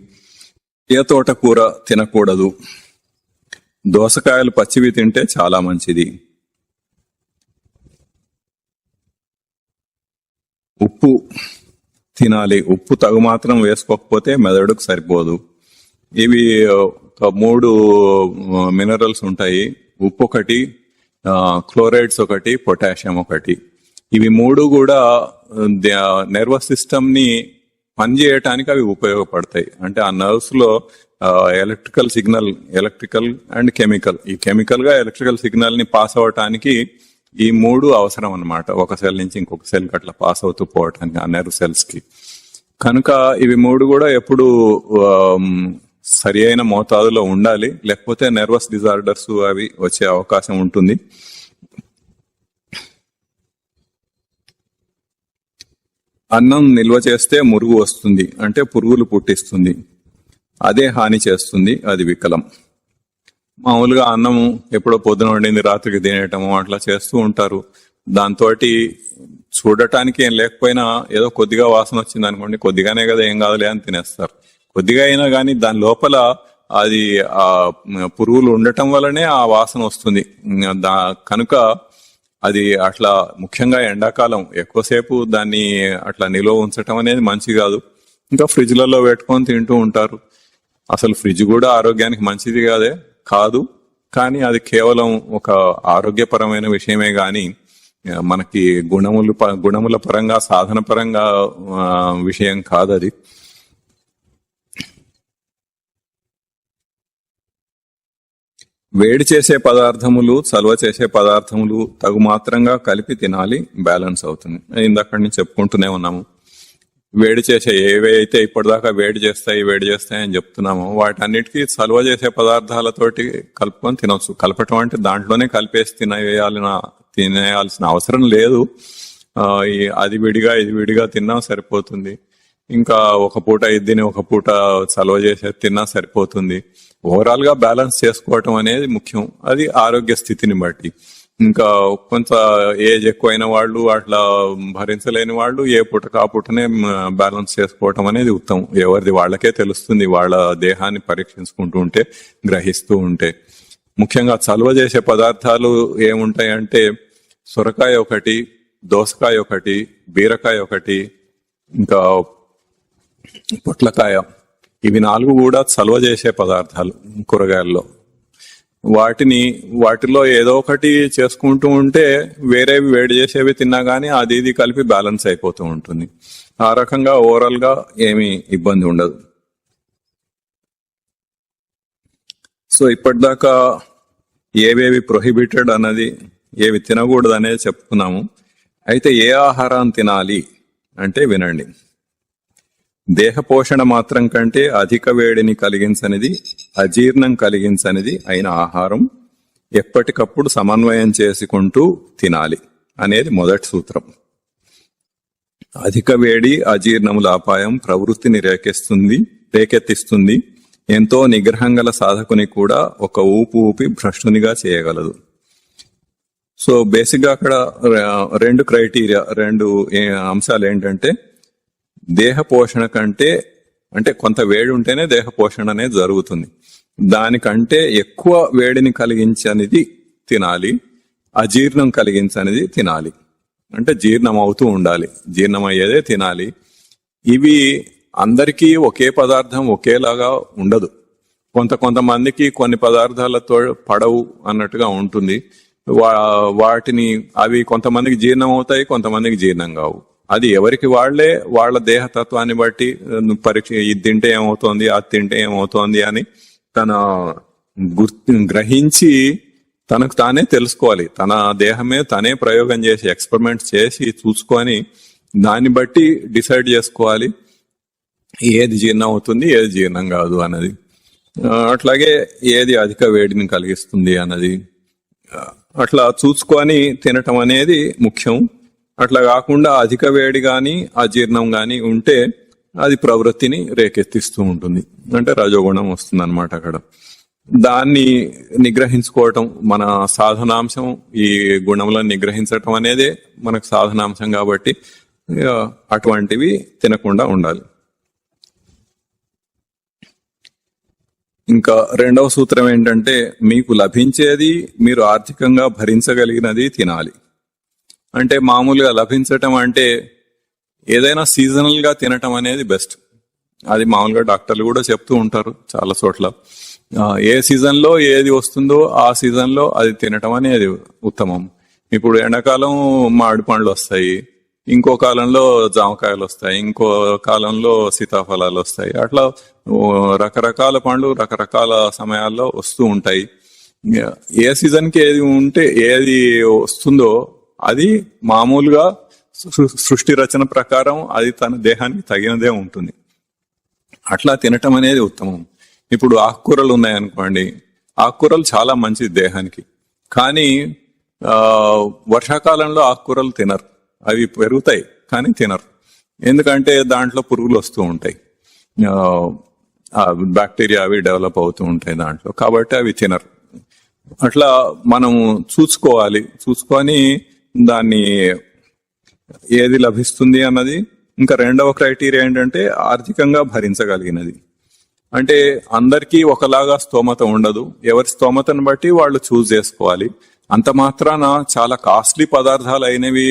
ఏ తోటకూర తినకూడదు, దోసకాయలు పచ్చివి తింటే చాలా మంచిది. ఉప్పు తినాలి, ఉప్పు తగు మాత్రం వేసుకోకపోతే మెదడుకు సరిపోదు. ఇవి ఒక 3 మినరల్స్ ఉంటాయి. ఉప్పు ఒకటి, క్లోరైడ్స్ ఒకటి, పొటాషియం ఒకటి. ఇవి 3 కూడా నర్వస్ సిస్టమ్ ని పనిచేయటానికి అవి ఉపయోగపడతాయి. అంటే ఆ నర్వ్స్ లో electrical signal, electrical and chemical, ఈ కెమికల్ గా ఎలక్ట్రికల్ సిగ్నల్ ని పాస్ అవటానికి ఈ 3 అవసరం అన్నమాట. ఒక సెల్ నుంచి ఇంకొక సెల్ కి అట్లా పాస్ అవుతూ పోవటానికి ఆ నర్వ్ సెల్స్ కి. కనుక ఇవి 3 కూడా ఎప్పుడు సరి అయిన మోతాదులో ఉండాలి, లేకపోతే నర్వస్ డిజార్డర్స్ అవి వచ్చే అవకాశం ఉంటుంది. అన్నం నిల్వ చేస్తే మురుగు వస్తుంది, అంటే పురుగులు పుట్టిస్తుంది, అదే హాని చేస్తుంది, అది వికలం. మామూలుగా అన్నము ఎప్పుడో పొద్దున వండింది రాత్రికి తినేయటము అట్లా చేస్తూ ఉంటారు. దాంతో చూడటానికి ఏం లేకపోయినా ఏదో కొద్దిగా వాసన వచ్చింది అనుకోండి, కొద్దిగానే కదా ఏం కాదులే అని తినేస్తారు. కొద్దిగా అయినా కానీ దాని లోపల అది ఆ పురుగులు ఉండటం వల్లనే ఆ వాసన వస్తుంది. కనుక అది అట్లా ముఖ్యంగా ఎండాకాలం ఎక్కువసేపు దాన్ని అట్లా నిల్వ ఉంచటం అనేది మంచి కాదు. ఇంకా ఫ్రిడ్జ్లలో పెట్టుకొని తింటూ ఉంటారు. అసలు ఫ్రిడ్జ్ కూడా ఆరోగ్యానికి మంచిది కాదు. కానీ అది కేవలం ఒక ఆరోగ్యపరమైన విషయమే గాని మనకి గుణముల పరంగా సాధన పరంగా విషయం కాదు అది. వేడి చేసే పదార్థములు, చలవ చేసే పదార్థములు తగు మాత్రంగా కలిపి తినాలి, బ్యాలెన్స్ అవుతుంది. ఇందాక నుంచి చెప్పుకుంటూనే ఉన్నాము. వేడి చేసే ఏవైతే ఇప్పటిదాకా వేడి చేస్తాయి అని చెప్తున్నామో వాటన్నిటికీ చలవ చేసే పదార్థాలతోటి కలుపుకొని తినొచ్చు. కలపటం అంటే దాంట్లోనే కలిపేసి తినేయాల్సిన అవసరం లేదు. అది విడిగా తిన్నా సరిపోతుంది. ఇంకా ఒక పూట ఇది తిని ఒక పూట చలవ చేసేది తిన్నా సరిపోతుంది. ఓవరాల్ గా బ్యాలెన్స్ చేసుకోవటం అనేది ముఖ్యం. అది ఆరోగ్య స్థితిని బట్టి. ఇంకా కొంత ఏజ్ ఎక్కువైన వాళ్ళు, అట్లా భరించలేని వాళ్ళు ఏ పూటకు ఆ పూటనే బ్యాలెన్స్ చేసుకోవటం అనేది ఉత్తమం. ఎవరిది వాళ్ళకే తెలుస్తుంది, వాళ్ళ దేహాన్ని పరీక్షించుకుంటూ ఉంటే, గ్రహిస్తూ ఉంటే. ముఖ్యంగా చలువ చేసే పదార్థాలు ఏముంటాయంటే సొరకాయ ఒకటి, దోసకాయ ఒకటి, బీరకాయ ఒకటి, ఇంకా పొట్లకాయ. ఇవి 4 కూడా చలువ చేసే పదార్థాలు కూరగాయల్లో. వాటిలో ఏదో ఒకటి చేసుకుంటూ ఉంటే వేరేవి వేడి చేసేవి తిన్నా గానీ అది ఇది కలిపి బ్యాలెన్స్ అయిపోతూ ఉంటుంది. ఆ రకంగా ఓవరాల్ గా ఏమీ ఇబ్బంది ఉండదు. సో ఇప్పటిదాకా ఏవేవి ప్రొహిబిటెడ్ అన్నది, ఏవి తినకూడదు అనేది చెప్పుకున్నాము. అయితే ఏ ఆహారాన్ని తినాలి అంటే వినండి. దేహ పోషణ మాత్రం కంటే అధిక వేడిని కలిగించనిది, అజీర్ణం కలిగించనిది అయిన ఆహారం ఎప్పటికప్పుడు సమన్వయం చేసుకుంటూ తినాలి అనేది మొదటి సూత్రం. అధిక వేడి అజీర్ణముల అపాయం ప్రవృత్తిని రేకెత్తిస్తుంది. ఎంతో నిగ్రహం గల సాధకుని కూడా ఒక ఊపి భ్రష్టునిగా చేయగలదు. సో బేసిక్ గా అక్కడ రెండు అంశాలు ఏంటంటే, దేహ పోషణ కంటే, అంటే కొంత వేడి ఉంటేనే దేహ పోషణ అనేది జరుగుతుంది. దానికంటే ఎక్కువ వేడిని కలిగించనిది తినాలి, అజీర్ణం కలిగించనిది తినాలి. అంటే జీర్ణం అవుతూ ఉండాలి, జీర్ణమయ్యేదే తినాలి. ఇవి అందరికీ ఒకే పదార్థం ఒకేలాగా ఉండదు. కొంతమందికి కొన్ని పదార్థాలతో పడవు అన్నట్టుగా ఉంటుంది. అవి కొంతమందికి జీర్ణం అవుతాయి, కొంతమందికి జీర్ణం కావు. అది ఎవరికి వాళ్ళ దేహతత్వాన్ని బట్టి పరీక్ష, ఇది తింటే ఏమవుతోంది, అది తింటే ఏమవుతోంది అని గ్రహించి తనకు తానే తెలుసుకోవాలి. తన దేహమే తనే ప్రయోగం చేసి, ఎక్స్పెరిమెంట్ చేసి చూసుకొని దాన్ని బట్టి డిసైడ్ చేసుకోవాలి ఏది జీర్ణం అవుతుంది, ఏది జీర్ణం కాదు అన్నది. అట్లాగే ఏది అధిక వేడిని కలిగిస్తుంది అన్నది అట్లా చూసుకొని తినటం అనేది ముఖ్యం. అట్లా కాకుండా అధిక వేడి గాని అజీర్ణం గాని ఉంటే అది ప్రవృత్తిని రేకెత్తిస్తూ ఉంటుంది. అంటే రజోగుణం వస్తుంది అన్నమాట అక్కడ. దాన్ని నిగ్రహించుకోవటం మన సాధనాంశం. ఈ గుణములను నిగ్రహించటం అనేదే మనకు సాధనాంశం కాబట్టి అటువంటివి తినకుండా ఉండాలి. ఇంకా రెండవ సూత్రం ఏంటంటే, మీకు లభించేది మీరు ఆర్థికంగా భరించగలిగినది తినాలి. అంటే మామూలుగా లభించటం అంటే ఏదైనా సీజనల్ గా తినటం అనేది బెస్ట్. అది మామూలుగా డాక్టర్లు కూడా చెప్తూ ఉంటారు చాలా చోట్ల. ఏ సీజన్ లో ఏది వస్తుందో ఆ సీజన్ లో అది తినటం అనేది ఉత్తమం. ఇప్పుడు ఎండాకాలం మామిడి పండ్లు వస్తాయి, ఇంకో కాలంలో జామకాయలు వస్తాయి, ఇంకో కాలంలో సీతాఫలాలు వస్తాయి. అట్లా రకరకాల పండ్లు రకరకాల సమయాల్లో వస్తూ ఉంటాయి. ఏ సీజన్ కి ఏది వస్తుందో అది మామూలుగా సృష్టి రచన ప్రకారం అది తన దేహానికి తగినదే ఉంటుంది. అట్లా తినటం అనేది ఉత్తమం. ఇప్పుడు ఆకుకూరలు ఉన్నాయనుకోండి, ఆకుకూరలు చాలా మంచిది దేహానికి. కానీ వర్షాకాలంలో ఆకుకూరలు తినరు. అవి పెరుగుతాయి కానీ తినరు. ఎందుకంటే దాంట్లో పురుగులు వస్తూ ఉంటాయి, బ్యాక్టీరియా అవి డెవలప్ అవుతూ ఉంటాయి దాంట్లో, కాబట్టి అవి తినరు. అట్లా మనం చూసుకొని దాన్ని ఏది లభిస్తుంది అన్నది. ఇంకా రెండవ క్రైటీరియా ఏంటంటే ఆర్థికంగా భరించగలిగినది. అంటే అందరికీ ఒకలాగా స్తోమత ఉండదు, ఎవరి స్తోమతను బట్టి వాళ్ళు చూస్ చేసుకోవాలి. అంత మాత్రాన చాలా కాస్ట్లీ పదార్థాలు అయినవి,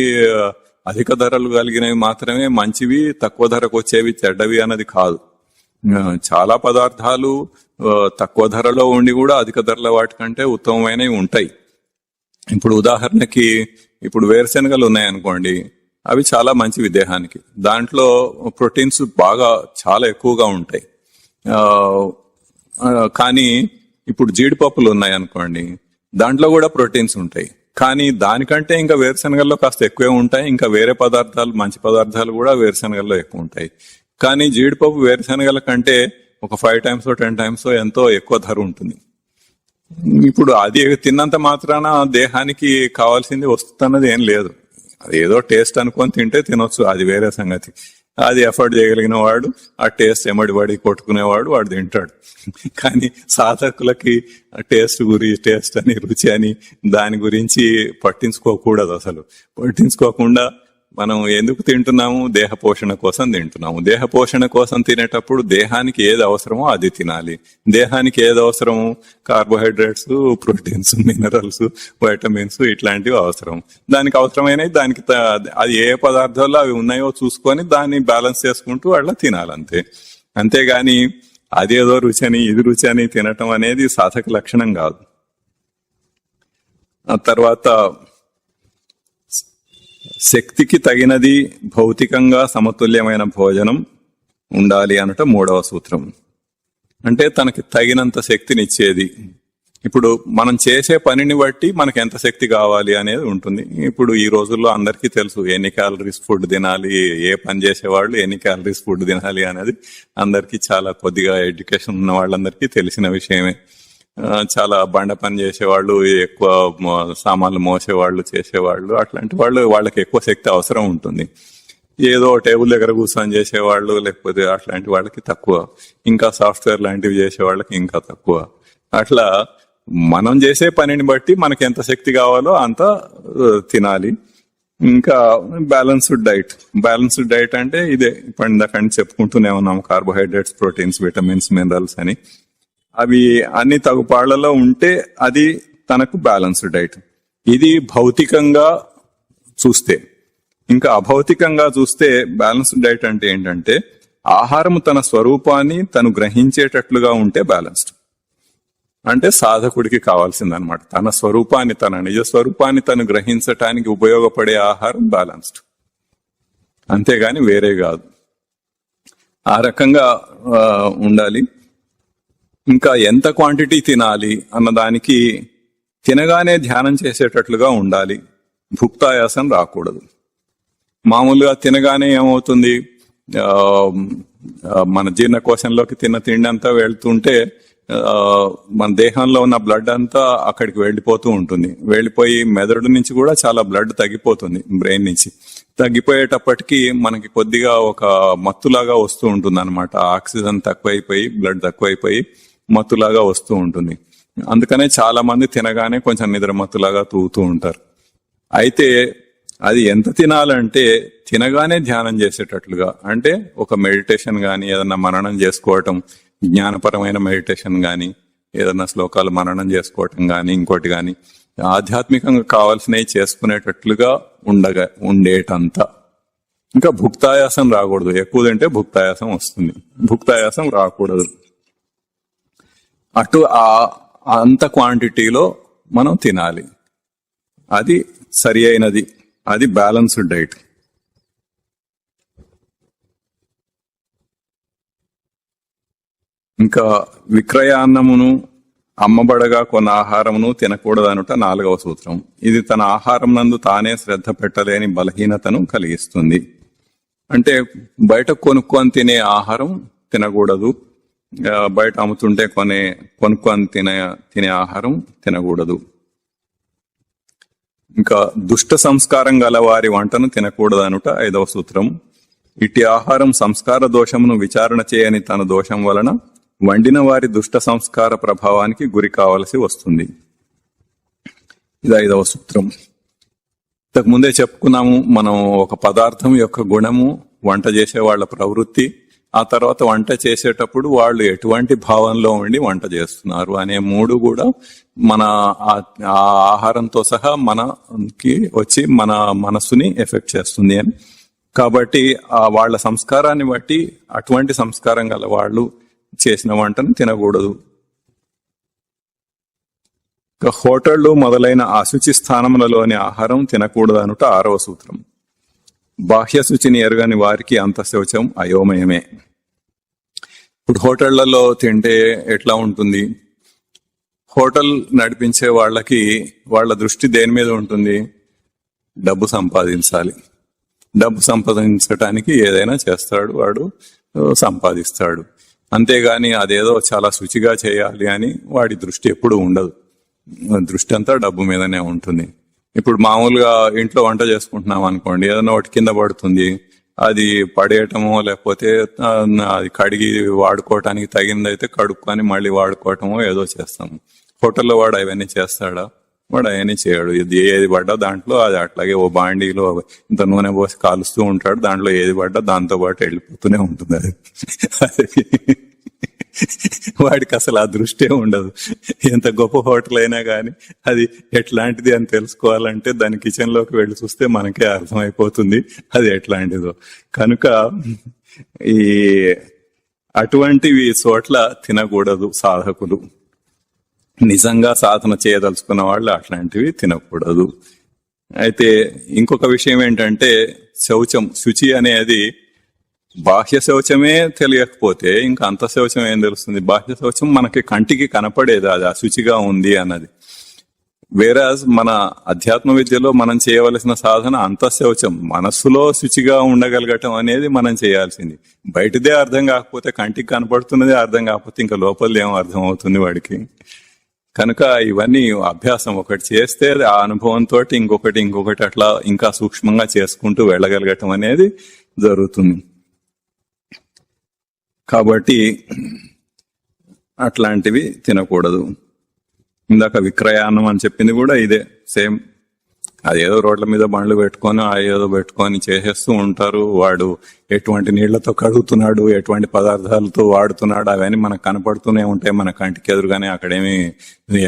అధిక ధరలు కలిగినవి మాత్రమే మంచివి, తక్కువ ధరకు వచ్చేవి చెడ్డవి అన్నది కాదు. చాలా పదార్థాలు తక్కువ ధరలో ఉండి కూడా అధిక ధరల వాటికంటే ఉత్తమమైనవి ఉంటాయి. ఇప్పుడు ఉదాహరణకి ఇప్పుడు వేరుశెనగలు ఉన్నాయనుకోండి, అవి చాలా మంచివి దేహానికి. దాంట్లో ప్రోటీన్స్ బాగా చాలా ఎక్కువగా ఉంటాయి. కానీ ఇప్పుడు జీడిపప్పులు ఉన్నాయనుకోండి, దాంట్లో కూడా ప్రోటీన్స్ ఉంటాయి, కానీ దానికంటే ఇంకా వేరుశెనగల్లో కాస్త ఎక్కువే ఉంటాయి. ఇంకా వేరే పదార్థాలు, మంచి పదార్థాలు కూడా వేరుశెనగల్లో ఎక్కువ ఉంటాయి. కానీ జీడిపప్పు వేరుశెనగల కంటే ఒక 5 times 10 times ఎంతో ఎక్కువ ధర ఉంటుంది. ఇప్పుడు అది తిన్నంత మాత్రాన దేహానికి కావాల్సింది వస్తున్నది ఏం లేదు. అది ఏదో టేస్ట్ అనుకొని తింటే తినొచ్చు, అది వేరే సంగతి. అది ఎఫర్ట్ చేయగలిగిన వాడు, ఆ టేస్ట్ ఎమ్మడిబడి కొట్టుకునేవాడు వాడు తింటాడు. కానీ సాధకులకి టేస్ట్ అని, రుచి అని దాని గురించి పట్టించుకోకూడదు. అసలు పట్టించుకోకుండా మనం ఎందుకు తింటున్నాము? దేహ పోషణ కోసం తింటున్నాము. దేహ పోషణ కోసం తినేటప్పుడు దేహానికి ఏది అవసరమో అది తినాలి. దేహానికి ఏది అవసరము? కార్బోహైడ్రేట్స్, ప్రోటీన్స్, మినరల్స్, వైటమిన్స్ ఇట్లాంటివి అవసరం. దానికి అవసరమైనవి దానికి అది ఏ పదార్థాల్లో అవి ఉన్నాయో చూసుకొని దాన్ని బ్యాలెన్స్ చేసుకుంటూ అట్లా తినాలంతే. అంతేగాని అదేదో రుచి అని ఇది రుచి అని తినటం అనేది సాధక లక్షణం కాదు. ఆ తర్వాత శక్తికి తగినది భౌతికంగా సమతుల్యమైన భోజనం ఉండాలి అనట 3వ సూత్రం. అంటే తనకి తగినంత శక్తినిచ్చేది. ఇప్పుడు మనం చేసే పనిని బట్టి మనకు ఎంత శక్తి కావాలి అనేది ఉంటుంది. ఇప్పుడు ఈ రోజుల్లో అందరికీ తెలుసు ఎన్ని క్యాలరీస్ ఫుడ్ తినాలి, ఏ పని చేసేవాళ్ళు ఎన్ని క్యాలరీస్ ఫుడ్ తినాలి అనేది అందరికీ, చాలా కొద్దిగా ఎడ్యుకేషన్ ఉన్న వాళ్ళందరికీ తెలిసిన విషయమే. చాలా బండ పని చేసేవాళ్ళు, ఎక్కువ సామాన్లు మోసేవాళ్ళు, చేసేవాళ్ళు, అట్లాంటి వాళ్ళకి ఎక్కువ శక్తి అవసరం ఉంటుంది. ఏదో టేబుల్ దగ్గర కూర్చొని చేసేవాళ్ళు లేకపోతే అట్లాంటి వాళ్ళకి తక్కువ, ఇంకా సాఫ్ట్వేర్ లాంటివి చేసే వాళ్ళకి ఇంకా తక్కువ. అట్లా మనం చేసే పనిని బట్టి మనకి ఎంత శక్తి కావాలో అంత తినాలి. ఇంకా బ్యాలెన్స్డ్ డైట్ అంటే ఇదే ఇప్పుడు ఇందాక చెప్పుకుంటూనే ఉన్నాం, కార్బోహైడ్రేట్స్, ప్రోటీన్స్, విటమిన్స్, మినరల్స్ అని. అవి అన్ని తగుపాళ్లలో ఉంటే అది తనకు బ్యాలెన్స్డ్ డైట్. ఇది భౌతికంగా చూస్తే. ఇంకా అభౌతికంగా చూస్తే బ్యాలెన్స్డ్ డైట్ అంటే ఏంటంటే ఆహారం తన స్వరూపాన్ని తను గ్రహించేటట్లుగా ఉంటే బ్యాలెన్స్డ్. అంటే సాధకుడికి కావాల్సిందనమాట, తన స్వరూపాన్ని, తన నిజ స్వరూపాన్ని తను గ్రహించటానికి ఉపయోగపడే ఆహారం బ్యాలెన్స్డ్, అంతేగాని వేరే కాదు. ఆ రకంగా ఉండాలి. ఇంకా ఎంత క్వాంటిటీ తినాలి అన్నదానికి తినగానే ధ్యానం చేసేటట్లుగా ఉండాలి. భుక్తాయాసం రాకూడదు. మామూలుగా తినగానే ఏమవుతుంది, మన జీర్ణకోశంలోకి తిన్న తిండి అంతా వెళ్తుంటే మన దేహంలో ఉన్న బ్లడ్ అంతా అక్కడికి వెళ్ళిపోతూ ఉంటుంది. వెళ్ళిపోయి మెదడు నుంచి కూడా చాలా బ్లడ్ తగ్గిపోతుంది, బ్రెయిన్ నుంచి. తగ్గిపోయేటప్పటికి మనకి కొద్దిగా ఒక మత్తులాగా వస్తూ ఉంటుంది అనమాట. ఆక్సిజన్ తక్కువైపోయి, బ్లడ్ తక్కువైపోయి మత్తులాగా వస్తూ ఉంటుంది. అందుకనే చాలా మంది తినగానే కొంచెం నిద్ర మత్తులాగా తూగుతూ ఉంటారు. అయితే అది ఎంత తినాలంటే తినగానే ధ్యానం చేసేటట్లుగా, అంటే ఒక మెడిటేషన్ గాని, ఏదన్నా మననం చేసుకోవటం, జ్ఞానపరమైన మెడిటేషన్ గాని, ఏదన్నా శ్లోకాలు మననం చేసుకోవటం గాని, ఇంకోటి గాని, ఆధ్యాత్మికంగా కావాల్సినవి చేసుకునేటట్లుగా ఉండేటంత. ఇంకా భుక్తాయాసం రాకూడదు. ఎక్కువ తింటే భుక్తాయాసం వస్తుంది, భుక్తాయాసం రాకూడదు. అటు అంత క్వాంటిటీలో మనం తినాలి. అది సరి అయినది, అది బ్యాలెన్స్డ్ డైట్. ఇంకా విక్రయాన్నమును, అమ్మబడగా కొన్న ఆహారమును తినకూడదనుట 4వ సూత్రం. ఇది తన ఆహారం నందు తానే శ్రద్ధ పెట్టలేని బలహీనతను కలిగిస్తుంది. అంటే బయట కొనుక్కొని తినే ఆహారం తినకూడదు, బయట అమ్ముతుంటే కొనుక్కొని తినే ఆహారం తినకూడదు. ఇంకా దుష్ట సంస్కారం గల వారి వంటను తినకూడదనుట 5వ సూత్రం. ఇట్టి ఆహారం సంస్కార దోషమును విచారణ చేయని తన దోషం వలన వండిన వారి దుష్ట సంస్కార ప్రభావానికి గురి కావలసి వస్తుంది. ఇది 5వ సూత్రం. ఇంతకు ముందే చెప్పుకున్నాము, మనం ఒక పదార్థం యొక్క గుణము, వంట చేసే వాళ్ళ ప్రవృత్తి, ఆ తర్వాత వంట చేసేటప్పుడు వాళ్ళు ఎటువంటి భావంలో ఉండి వంట చేస్తున్నారు అనే మూడు కూడా మన ఆ ఆహారంతో సహా మనకి వచ్చి మన మనసుని ఎఫెక్ట్ చేస్తుంది అని. కాబట్టి వాళ్ళ సంస్కారాన్ని బట్టి అటువంటి సంస్కారం గల వాళ్ళు చేసిన వంటను తినకూడదు. హోటళ్లు మొదలైన అశుచి స్థానములలోని ఆహారం తినకూడదు అనుట 6వ సూత్రం. బాహ్య శుచిని ఎరగని వారికి అంతఃశౌచం అయోమయమే. ఇప్పుడు హోటళ్లలో తింటే ఎట్లా ఉంటుంది? హోటల్ నడిపించే వాళ్ళకి వాళ్ళ దృష్టి దేని మీద ఉంటుంది? డబ్బు సంపాదించాలి. డబ్బు సంపాదించడానికి ఏదైనా చేస్తాడు, వాడు సంపాదిస్తాడు. అంతేగాని అదేదో చాలా శుచిగా చేయాలి అని వాడి దృష్టి ఎప్పుడు ఉండదు. దృష్టి అంతా డబ్బు మీదనే ఉంటుంది. ఇప్పుడు మామూలుగా ఇంట్లో వంట చేసుకుంటున్నాం అనుకోండి, ఏదైనా ఒకటి కింద పడుతుంది, అది పడేయటమో లేకపోతే అది కడిగి వాడుకోవటానికి తగినదైతే కడుక్కొని మళ్ళీ వాడుకోవటమో ఏదో చేస్తాము. హోటల్లో వాడు అవన్నీ చేస్తాడా? వాడు అవన్నీ చేయడు. ఇది ఏది పడ్డా దాంట్లో అది అట్లాగే ఓ బాండీలో ఇంత నూనె పోసి కాలుస్తూ ఉంటాడు, దాంట్లో ఏది పడ్డా దాంతో పాటు వెళ్ళిపోతూనే ఉంటుంది. అది వాడికి అసలు ఆ దృష్టే ఉండదు. ఎంత గొప్ప హోటల్ అయినా కానీ అది ఎట్లాంటిది అని తెలుసుకోవాలంటే దాని కిచెన్ లోకి వెళ్ళి చూస్తే మనకే అర్థమైపోతుంది అది ఎట్లాంటిదో. కనుక ఈ అటువంటివి చోట్ల తినకూడదు సాధకులు. నిజంగా సాధన చేయదలుచుకున్న వాళ్ళు అట్లాంటివి తినకూడదు. అయితే ఇంకొక విషయం ఏంటంటే శౌచం, శుచి అనేది బాహ్య శౌచమే తెలియకపోతే ఇంకా అంతఃశౌచం ఏం తెలుస్తుంది? బాహ్య శౌచం మనకి కంటికి కనపడేది, అది అశుచిగా ఉంది అన్నది. వేరాజ్ మన అధ్యాత్మ విద్యలో మనం చేయవలసిన సాధన అంతఃశౌచం, మనస్సులో శుచిగా ఉండగలగటం అనేది మనం చేయాల్సింది. బయటదే అర్థం కాకపోతే, కంటికి కనపడుతున్నదే అర్థం కాకపోతే ఇంకా లోపల ఏం అర్థం అవుతుంది వాడికి? కనుక ఇవన్నీ అభ్యాసం. ఒకటి చేస్తే ఆ అనుభవంతో ఇంకొకటి అట్లా ఇంకా సూక్ష్మంగా చేసుకుంటూ వెళ్ళగలగటం అనేది జరుగుతుంది. కాబట్టి అట్లాంటివి తినకూడదు. ఇందాక విక్రయాన్నం అని చెప్పింది కూడా ఇదే సేమ్. అదేదో రోడ్ల మీద బండ్లు పెట్టుకొని ఏదో పెట్టుకొని చేసేస్తూ ఉంటారు. వాడు ఎటువంటి నీళ్లతో కడుగుతున్నాడు, ఎటువంటి పదార్థాలతో వాడుతున్నాడు అవన్నీ మనకు కనపడుతూనే ఉంటాయి మన కంటికి ఎదురుగానే. అక్కడేమి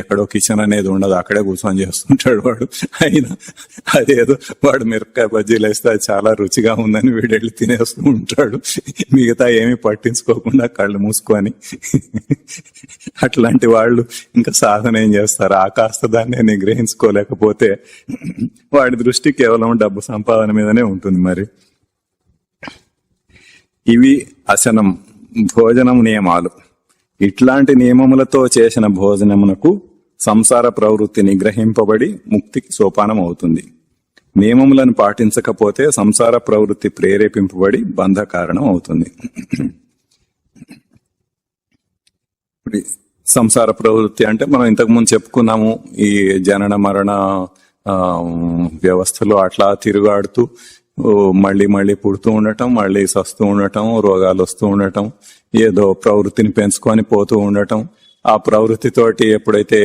ఎక్కడో కిచెన్ అనేది ఉండదు, అక్కడే కూర్చొని చేస్తుంటాడు వాడు. అయినా అదేదో వాడు మిరపకాయ బజ్జీలు వేస్తే అది చాలా రుచిగా ఉందని వీడెళ్ళి తినేస్తూ ఉంటాడు, మిగతా ఏమీ పట్టించుకోకుండా కళ్ళు మూసుకొని. అట్లాంటి వాళ్ళు ఇంకా సాధన ఏం చేస్తారు? ఆ కాస్త దాన్ని నిగ్రహించుకోలేకపోతే వాడి దృష్టి కేవలం డబ్బు సంపాదన మీదనే ఉంటుంది. మరి ఇవి అశనం భోజనం నియమాలు. ఇట్లాంటి నియమములతో చేసిన భోజనమునకు సంసార ప్రవృత్తి నిగ్రహింపబడి ముక్తికి సోపానం అవుతుంది. నియమములను పాటించకపోతే సంసార ప్రవృత్తి ప్రేరేపింపబడి బంధ కారణం అవుతుంది. సంసార ప్రవృత్తి అంటే మనం ఇంతకుముందు చెప్పుకున్నాము, ఈ జనన మరణ వ్యవస్థలో అట్లా తిరుగాడుతూ మళ్ళీ పుడుతూ ఉండటం, మళ్ళీ సస్తూ ఉండటం, రోగాలు వస్తూ ఉండటం, ఏదో ప్రవృత్తిని పెంచుకొని పోతూ ఉండటం. ఆ ప్రవృత్తితోటి ఎప్పుడైతే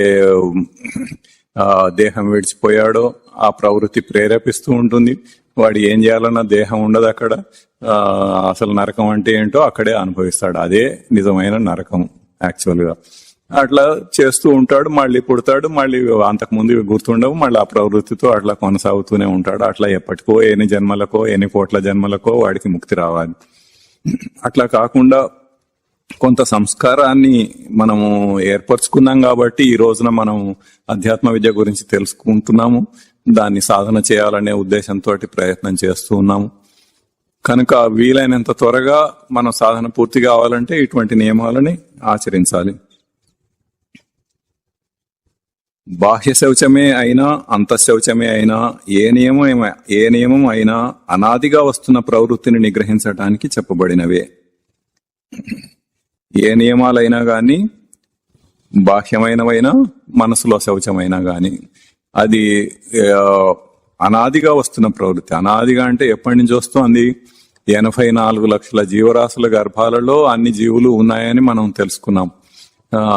దేహం విడిచిపోయాడో ఆ ప్రవృత్తి ప్రేరేపిస్తూ ఉంటుంది. వాడు ఏం చేయాలన్న దేహం ఉండదు అక్కడ. అసలు నరకం అంటే ఏంటో అక్కడే అనుభవిస్తాడు. అదే నిజమైన నరకం యాక్చువల్ గా. అట్లా చేస్తూ ఉంటాడు, మళ్ళీ పుడతాడు, మళ్ళీ అంతకుముందు గుర్తుండవు, మళ్ళీ ఆ ప్రవృత్తితో అట్లా కొనసాగుతూనే ఉంటాడు. అట్లా ఎప్పటికో ఎన్ని జన్మలకో ఎన్ని కోట్ల జన్మలకో వాడికి ముక్తి రావాలి. అట్లా కాకుండా కొంత సంస్కారాన్ని మనము ఏర్పరచుకున్నాం కాబట్టి ఈ రోజున మనం అధ్యాత్మ విద్య గురించి తెలుసుకుంటున్నాము, దాన్ని సాధన చేయాలనే ఉద్దేశంతో ప్రయత్నం చేస్తూ ఉన్నాము. కనుక వీలైనంత త్వరగా మన సాధన పూర్తి కావాలంటే ఇటువంటి నియమాలని ఆచరించాలి. బాహ్య శౌచమే అయినా అంతఃశౌచమే అయినా ఏ నియమం అయినా అనాదిగా వస్తున్న ప్రవృత్తిని నిగ్రహించడానికి చెప్పబడినవే. ఏ నియమాలైనా గాని, బాహ్యమైనవైనా మనసులో శౌచమైనా గాని, అది అనాదిగా వస్తున్న ప్రవృత్తి. అనాదిగా అంటే ఎప్పటి నుంచి వస్తుంది? 84 లక్షల జీవరాశుల గర్భాలలో అన్ని జీవులు ఉన్నాయని మనం తెలుసుకున్నాం.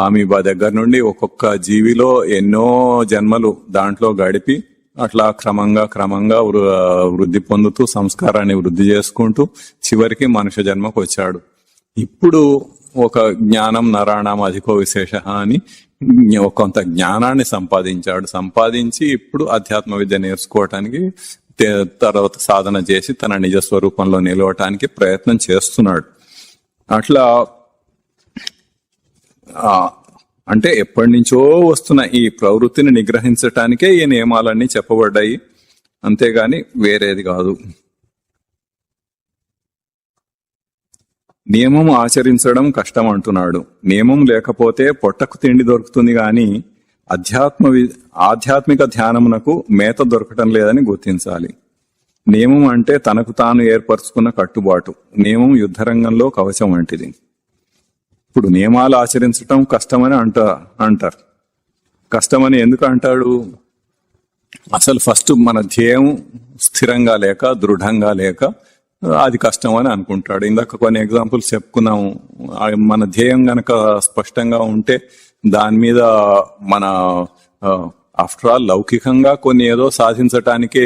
అమీబా దగ్గర నుండి ఒక్కొక్క జీవిలో ఎన్నో జన్మలు దాంట్లో గడిపి అట్లా క్రమంగా వృద్ధి పొందుతూ సంస్కారాన్ని వృద్ధి చేసుకుంటూ చివరికి మనుష్య జన్మకు వచ్చాడు. ఇప్పుడు ఒక జ్ఞానం నరాణం అధికో విశేష అని కొంత జ్ఞానాన్ని సంపాదించి ఇప్పుడు అధ్యాత్మ విద్య నేర్చుకోవటానికి తర్వాత సాధన చేసి తన నిజ స్వరూపంలో నిలవటానికి ప్రయత్నం చేస్తున్నాడు. అట్లా అంటే ఎప్పటి నుంచో వస్తున్న ఈ ప్రవృత్తిని నిగ్రహించటానికే ఈ నియమాలన్నీ చెప్పబడ్డాయి, అంతేగాని వేరేది కాదు. నియమం ఆచరించడం కష్టం అంటున్నాడు. నియమం లేకపోతే పొట్టకు తిండి దొరుకుతుంది గాని ఆధ్యాత్మిక ధ్యానమునకు మేత దొరకటం లేదని గుర్తించాలి. నియమం అంటే తనకు తాను ఏర్పరచుకున్న కట్టుబాటు. నియమం యుద్ధరంగంలో కవచం వంటిది. ఇప్పుడు నియమాలు ఆచరించటం కష్టమని అంటారు. కష్టమని ఎందుకు అంటాడు? అసలు ఫస్ట్ మన ధ్యేయం స్థిరంగా లేక దృఢంగా లేక అది కష్టం అని అనుకుంటాడు. ఇందాక కొన్ని ఎగ్జాంపుల్స్ చెప్పుకున్నాము. మన ధ్యేయం గనక స్పష్టంగా ఉంటే దాని మీద మన ఆఫ్టర్ ఆల్ లౌకికంగా కొన్ని ఏదో సాధించటానికే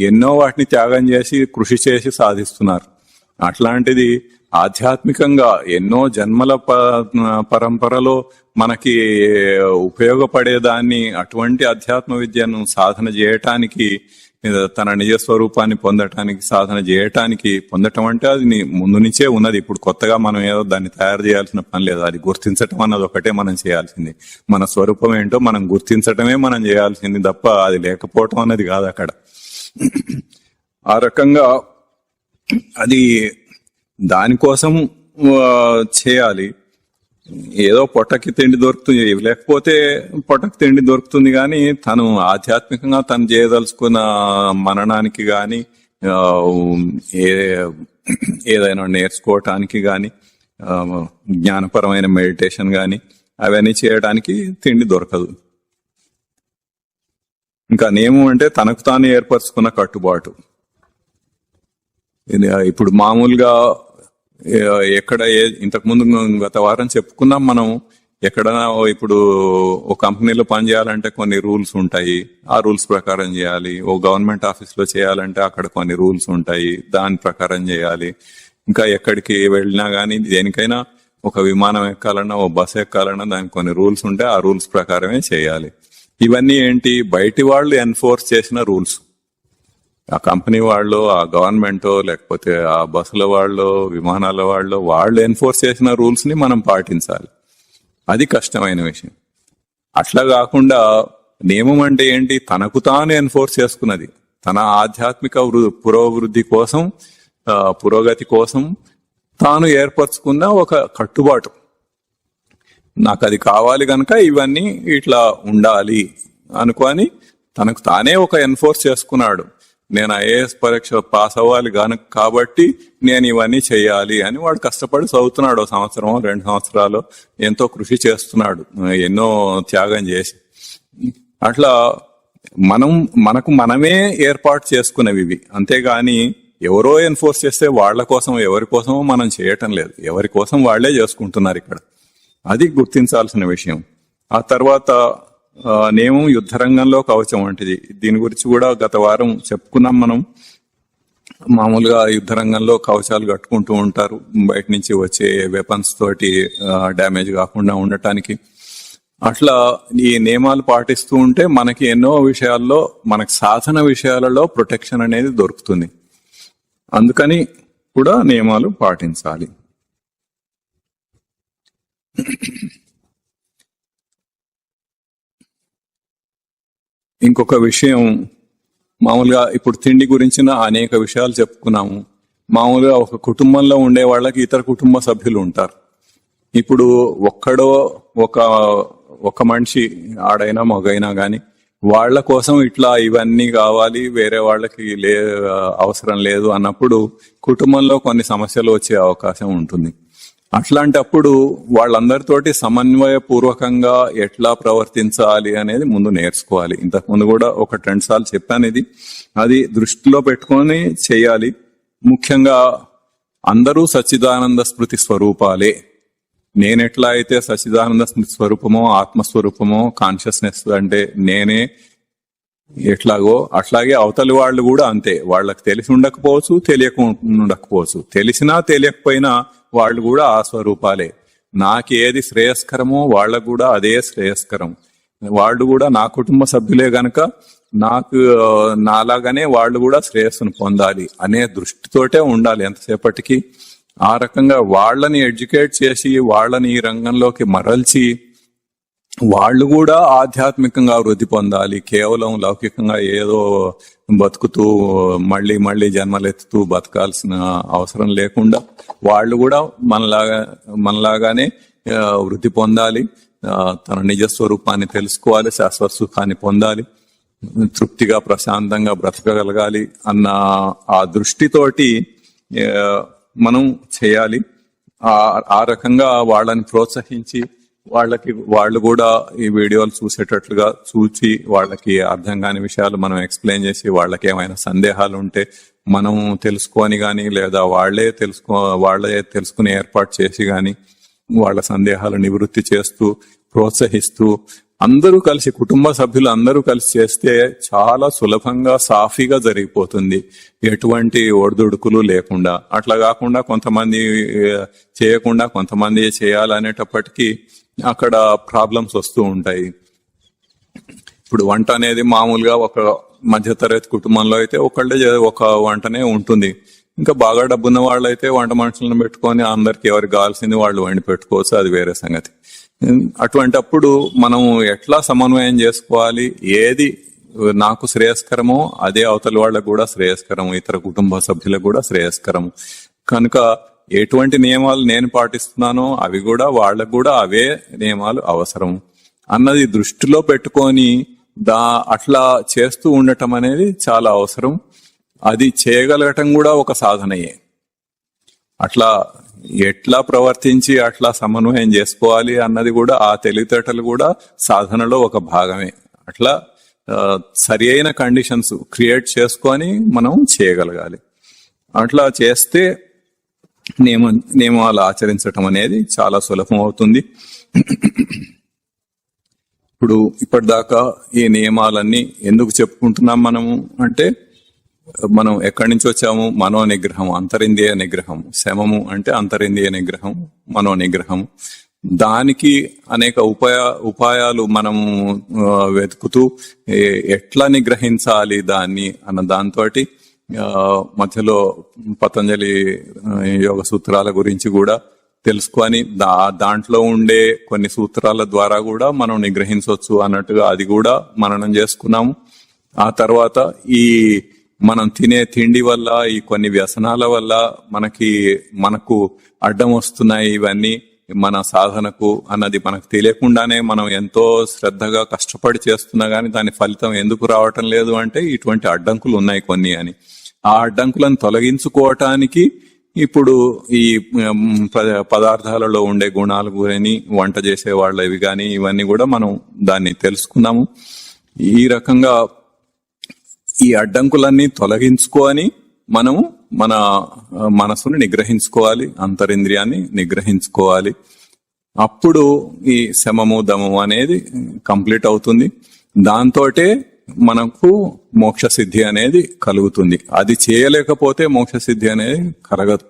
ఎన్నో వాటిని త్యాగం చేసి కృషి చేసి సాధిస్తున్నారు. అట్లాంటిది ఆధ్యాత్మికంగా ఎన్నో జన్మల పరంపరలో మనకి ఉపయోగపడేదాన్ని అటువంటి అధ్యాత్మ విద్యను సాధన చేయటానికి, తన నిజ స్వరూపాన్ని పొందటానికి సాధన చేయటానికి, పొందటం అంటే అది ముందు నుంచే ఉన్నది. ఇప్పుడు కొత్తగా మనం ఏదో దాన్ని తయారు చేయాల్సిన పని లేదు. అది గుర్తించటం అన్నది ఒకటే మనం చేయాల్సింది. మన స్వరూపం ఏంటో మనం గుర్తించటమే మనం చేయాల్సింది తప్ప అది లేకపోవటం అన్నది కాదు అక్కడ. ఆ రకంగా అది దానికోసం చేయాలి. ఏదో పొట్టకి తిండి దొరుకుతుంది, లేకపోతే పొట్టకి తిండి దొరుకుతుంది కానీ తను ఆధ్యాత్మికంగా తను చేయదలుచుకున్న మననానికి కానీ ఏదైనా నేర్చుకోవటానికి కానీ జ్ఞానపరమైన మెడిటేషన్ కానీ అవన్నీ చేయడానికి తిండి దొరకదు. ఇంకా నియమం అంటే తనకు తాను ఏర్పరచుకున్న కట్టుబాటు. ఇప్పుడు మామూలుగా ఎక్కడ ఇంతకుముందు గత వారం చెప్పుకున్నాం మనం, ఎక్కడైనా ఇప్పుడు ఒక కంపెనీలో పనిచేయాలంటే కొన్ని రూల్స్ ఉంటాయి, ఆ రూల్స్ ప్రకారం చేయాలి. ఓ గవర్నమెంట్ ఆఫీస్ లో చేయాలంటే అక్కడ కొన్ని రూల్స్ ఉంటాయి, దాని ప్రకారం చేయాలి. ఇంకా ఎక్కడికి వెళ్ళినా గానీ దేనికైనా ఒక విమానం ఎక్కాలన్నా ఓ బస్సు ఎక్కాలన్నా దానికి కొన్ని రూల్స్ ఉంటాయి, ఆ రూల్స్ ప్రకారమే చేయాలి. ఇవన్నీ ఏంటి? బయటి వాళ్ళు ఎన్ఫోర్స్ చేసిన రూల్స్. ఆ కంపెనీ వాళ్ళు, ఆ గవర్నమెంట్, లేకపోతే ఆ బస్సుల వాళ్ళు, విమానాల వాళ్ళు ఎన్ఫోర్స్ చేసిన రూల్స్ ని మనం పాటించాలి. అది కష్టమైన విషయం. అట్లా కాకుండా నియమం అంటే ఏంటి? తనకు తాను ఎన్ఫోర్స్ చేసుకున్నది. తన ఆధ్యాత్మిక పురోభివృద్ధి కోసం, పురోగతి కోసం తాను ఏర్పరచుకున్న ఒక కట్టుబాటు. నాకు అది కావాలి గనక ఇవన్నీ ఇట్లా ఉండాలి అనుకొని తనకు తానే ఒక ఎన్ఫోర్స్ చేసుకున్నాడు. నేను ఐఏఎస్ పరీక్ష పాస్ అవ్వాలి కాబట్టి నేను ఇవన్నీ చేయాలి అని వాడు కష్టపడి చదువుతున్నాడు. 1 సంవత్సరం 2 సంవత్సరాలు ఎంతో కృషి చేస్తున్నాడు, ఎన్నో త్యాగం చేసి. అట్లా మనకు మనమే ఏర్పాటు చేసుకునేవి ఇవి. అంతేగాని ఎవరో ఎన్ఫోర్స్ చేస్తే వాళ్ళ కోసం ఎవరి కోసమో మనం చేయటం లేదు. ఎవరి కోసం వాళ్లే చేసుకుంటున్నారు ఇక్కడ. అది గుర్తించాల్సిన విషయం. ఆ తర్వాత నియమం యుద్ధరంగంలో కవచం వంటిది. దీని గురించి కూడా గత వారం చెప్పుకున్నాం మనం. మామూలుగా యుద్ధరంగంలో కవచాలు కట్టుకుంటూ ఉంటారు బయట నుంచి వచ్చే వెపన్స్ తోటి డ్యామేజ్ కాకుండా ఉండటానికి. అట్లా ఈ నియమాలు పాటిస్తూ ఉంటే మనకి ఎన్నో విషయాల్లో, మనకి సాధన విషయాలలో ప్రొటెక్షన్ అనేది దొరుకుతుంది. అందుకని కూడా నియమాలు పాటించాలి. ఇంకొక విషయం, మామూలుగా ఇప్పుడు తిండి గురించిన అనేక విషయాలు చెప్పుకున్నాము. మామూలుగా ఒక కుటుంబంలో ఉండే వాళ్ళకి ఇతర కుటుంబ సభ్యులు ఉంటారు. ఇప్పుడు ఒక్కడో ఒక మనిషి, ఆడైనా మగైనా గాని, వాళ్ళ కోసం ఇట్లా ఇవన్నీ కావాలి, వేరే వాళ్ళకి అవసరం లేదు అన్నప్పుడు కుటుంబంలో కొన్ని సమస్యలు వచ్చే అవకాశం ఉంటుంది. అట్లాంటప్పుడు వాళ్ళందరితోటి సమన్వయ పూర్వకంగా ఎట్లా ప్రవర్తించాలి అనేది ముందు నేర్చుకోవాలి. ఇంతకు ముందు కూడా 1-2 సార్లు చెప్పాను ఇది. అది దృష్టిలో పెట్టుకొని చేయాలి. ముఖ్యంగా అందరూ సచ్చిదానంద స్మృతి స్వరూపాలే. నేనెట్లా అయితే సచ్చిదానంద స్మృతి స్వరూపమో, ఆత్మస్వరూపమో, కాన్షియస్నెస్ అంటే నేనే ఎట్లాగో అట్లాగే అవతలి వాళ్ళు కూడా అంతే. వాళ్ళకి తెలిసి ఉండకపోవచ్చు, ఉండకపోవచ్చు. తెలిసినా తెలియకపోయినా వాళ్ళు కూడా ఆ స్వరూపాలే. నాకు ఏది శ్రేయస్కరమో వాళ్ళకు కూడా అదే శ్రేయస్కరం. వాళ్ళు కూడా నా కుటుంబ సభ్యులే గనక నాకు నాలాగానే వాళ్ళు కూడా శ్రేయస్సును పొందాలి అనే దృష్టితోటే ఉండాలి ఎంతసేపటికి. ఆ రకంగా వాళ్ళని ఎడ్యుకేట్ చేసి వాళ్ళని ఈ రంగంలోకి మరల్చి వాళ్ళు కూడా ఆధ్యాత్మికంగా వృద్ధి పొందాలి. కేవలం లౌకికంగా ఏదో బతుకుతూ మళ్ళీ మళ్ళీ జన్మలెత్తుతూ బతకాల్సిన అవసరం లేకుండా వాళ్ళు కూడా మనలాగానే వృద్ధి పొందాలి. తన నిజస్వరూపాన్ని తెలుసుకోవాలి, శాశ్వత సుఖాన్ని పొందాలి, తృప్తిగా ప్రశాంతంగా బ్రతకగలగాలి అన్న ఆ దృష్టితోటి మనం చేయాలి. ఆ రకంగా వాళ్ళని ప్రోత్సహించి వాళ్ళు కూడా ఈ వీడియోలు చూసేటట్లుగా చూచి వాళ్ళకి అర్థం కాని విషయాలు మనం ఎక్స్ప్లెయిన్ చేసి వాళ్ళకి ఏమైనా సందేహాలు ఉంటే మనం తెలుసుకొని గాని లేదా వాళ్ళే తెలుసుకునే ఏర్పాటు చేసి గాని వాళ్ళ సందేహాలు నివృత్తి చేస్తూ ప్రోత్సహిస్తూ అందరూ కలిసి, కుటుంబ సభ్యులు అందరూ కలిసి చేస్తే చాలా సులభంగా సాఫీగా జరిగిపోతుంది, ఎటువంటి ఒడిదుడుకులు లేకుండా. అట్లా కాకుండా కొంతమంది చేయకుండా కొంతమంది చేయాలనేటప్పటికీ అక్కడ ప్రాబ్లమ్స్ వస్తూ ఉంటాయి. ఇప్పుడు వంట అనేది మామూలుగా ఒక మధ్యతరగతి కుటుంబంలో అయితే ఒక వంటనే ఉంటుంది. ఇంకా బాగా డబ్బున్న వాళ్ళు అయితే వంట మనుషులను పెట్టుకొని అందరికి ఎవరికి కావాల్సింది వాళ్ళు వండి పెట్టుకోవచ్చు, అది వేరే సంగతి. అటువంటప్పుడు మనం ఎట్లా సమన్వయం చేసుకోవాలి, ఏది నాకు శ్రేయస్కరమో అదే అవతలి వాళ్ళకు కూడా శ్రేయస్కరము, ఇతర కుటుంబ సభ్యులకు కూడా శ్రేయస్కరము. కనుక ఎటువంటి నియమాలు నేను పాటిస్తున్నానో అవి కూడా వాళ్ళకు కూడా అవే నియమాలు అవసరం అన్నది దృష్టిలో పెట్టుకొని అట్లా చేస్తూ ఉండటం అనేది చాలా అవసరం. అది చేయగలగటం కూడా ఒక సాధనయే. అట్లా ఎట్లా ప్రవర్తించి అట్లా సమన్వయం చేసుకోవాలి అన్నది కూడా ఆ తెలివితేటలు కూడా సాధనలో ఒక భాగమే. అట్లా సరి అయిన కండిషన్స్ క్రియేట్ చేసుకొని మనం చేయగలగాలి. అట్లా చేస్తే నియమాలు ఆచరించటం అనేది చాలా సులభం అవుతుంది. ఇప్పుడు ఇప్పటిదాకా ఈ నియమాలన్నీ ఎందుకు చెప్పుకుంటున్నాం మనము అంటే, మనం ఎక్కడి నుంచి వచ్చాము? మనో నిగ్రహం, అంతరింద్రియ నిగ్రహం. శమము అంటే అంతరింద్రియ నిగ్రహం, మనో నిగ్రహం. దానికి అనేక ఉపాయాలు మనము వెతుకుతూ ఎట్లా నిగ్రహించాలి దాన్ని అన్న దాంతోటి మధ్యలో పతంజలి యోగ సూత్రాల గురించి కూడా తెలుసుకొని దాంట్లో ఉండే కొన్ని సూత్రాల ద్వారా కూడా మనం నిగ్రహించవచ్చు అన్నట్టుగా అది కూడా మననం చేసుకున్నాము. ఆ తర్వాత ఈ మనం తినే తిండి వల్ల, ఈ కొన్ని వ్యసనాల వల్ల మనకు అడ్డం వస్తున్నాయి ఇవన్నీ మన సాధనకు అన్నది మనకు తెలియకుండానే మనం ఎంతో శ్రద్ధగా కష్టపడి చేస్తున్నా గానీ దాని ఫలితం ఎందుకు రావటం లేదు అంటే ఇటువంటి అడ్డంకులు ఉన్నాయి కొన్ని అని. ఆ అడ్డంకులను తొలగించుకోవటానికి ఇప్పుడు ఈ పదార్థాలలో ఉండే గుణాలు గురని వంట చేసే వాళ్ళవి కానీ ఇవన్నీ కూడా మనం దాన్ని తెలుసుకున్నాము. ఈ రకంగా ఈ అడ్డంకులన్నీ తొలగించుకొని మనము మన మనసుని నిగ్రహించుకోవాలి, అంతరింద్రియాన్ని నిగ్రహించుకోవాలి. అప్పుడు ఈ శమము దమము అనేది కంప్లీట్ అవుతుంది. దాంతోటే మనకు మోక్ష సిద్ధి అనేది కలుగుతుంది. అది చేయలేకపోతే మోక్ష సిద్ధి అనేది కలగదు.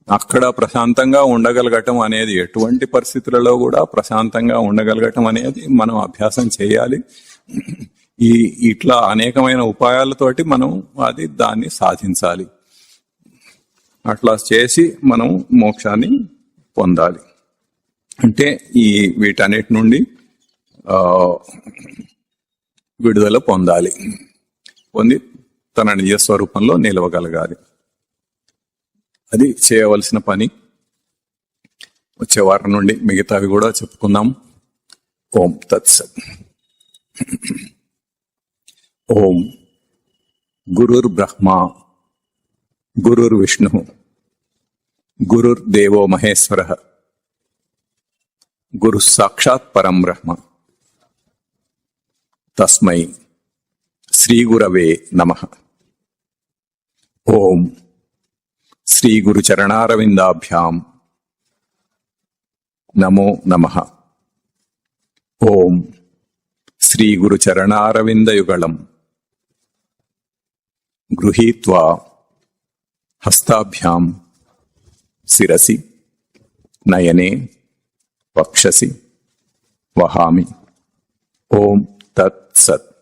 అక్కడ ప్రశాంతంగా ఉండగలగటం అనేది, ఎటువంటి పరిస్థితులలో కూడా ప్రశాంతంగా ఉండగలగటం అనేది మనం అభ్యాసం చేయాలి. ఇట్లా అనేకమైన ఉపాయాలతోటి మనం దాన్ని సాధించాలి. అట్లా చేసి మనం మోక్షాన్ని పొందాలి. అంటే వీటన్నిటి నుండి విడుదల పొందాలి, పొంది తన నిజస్వరూపంలో నిలవగలగాలి. అది చేయవలసిన పని. వచ్చే వారం నుండి మిగతావి కూడా చెప్పుకుందాం. ఓం తత్సత్. ఓం గురుర్ బ్రహ్మ గురుర్ విష్ణు గురుర్ దేవో మహేశ్వర గురు సాక్షాత్ పరం బ్రహ్మ తస్మై శ్రీ గురవే నమః. ఓం శ్రీ గురు చరణారవిందాభ్యాం నమో నమః. ఓం శ్రీ గురు చరణారవిందయుగళం గృహీత్వా హస్తాభ్యాం శిరసి నయనే వక్షసి వహామి. ఓం తత్ సత్.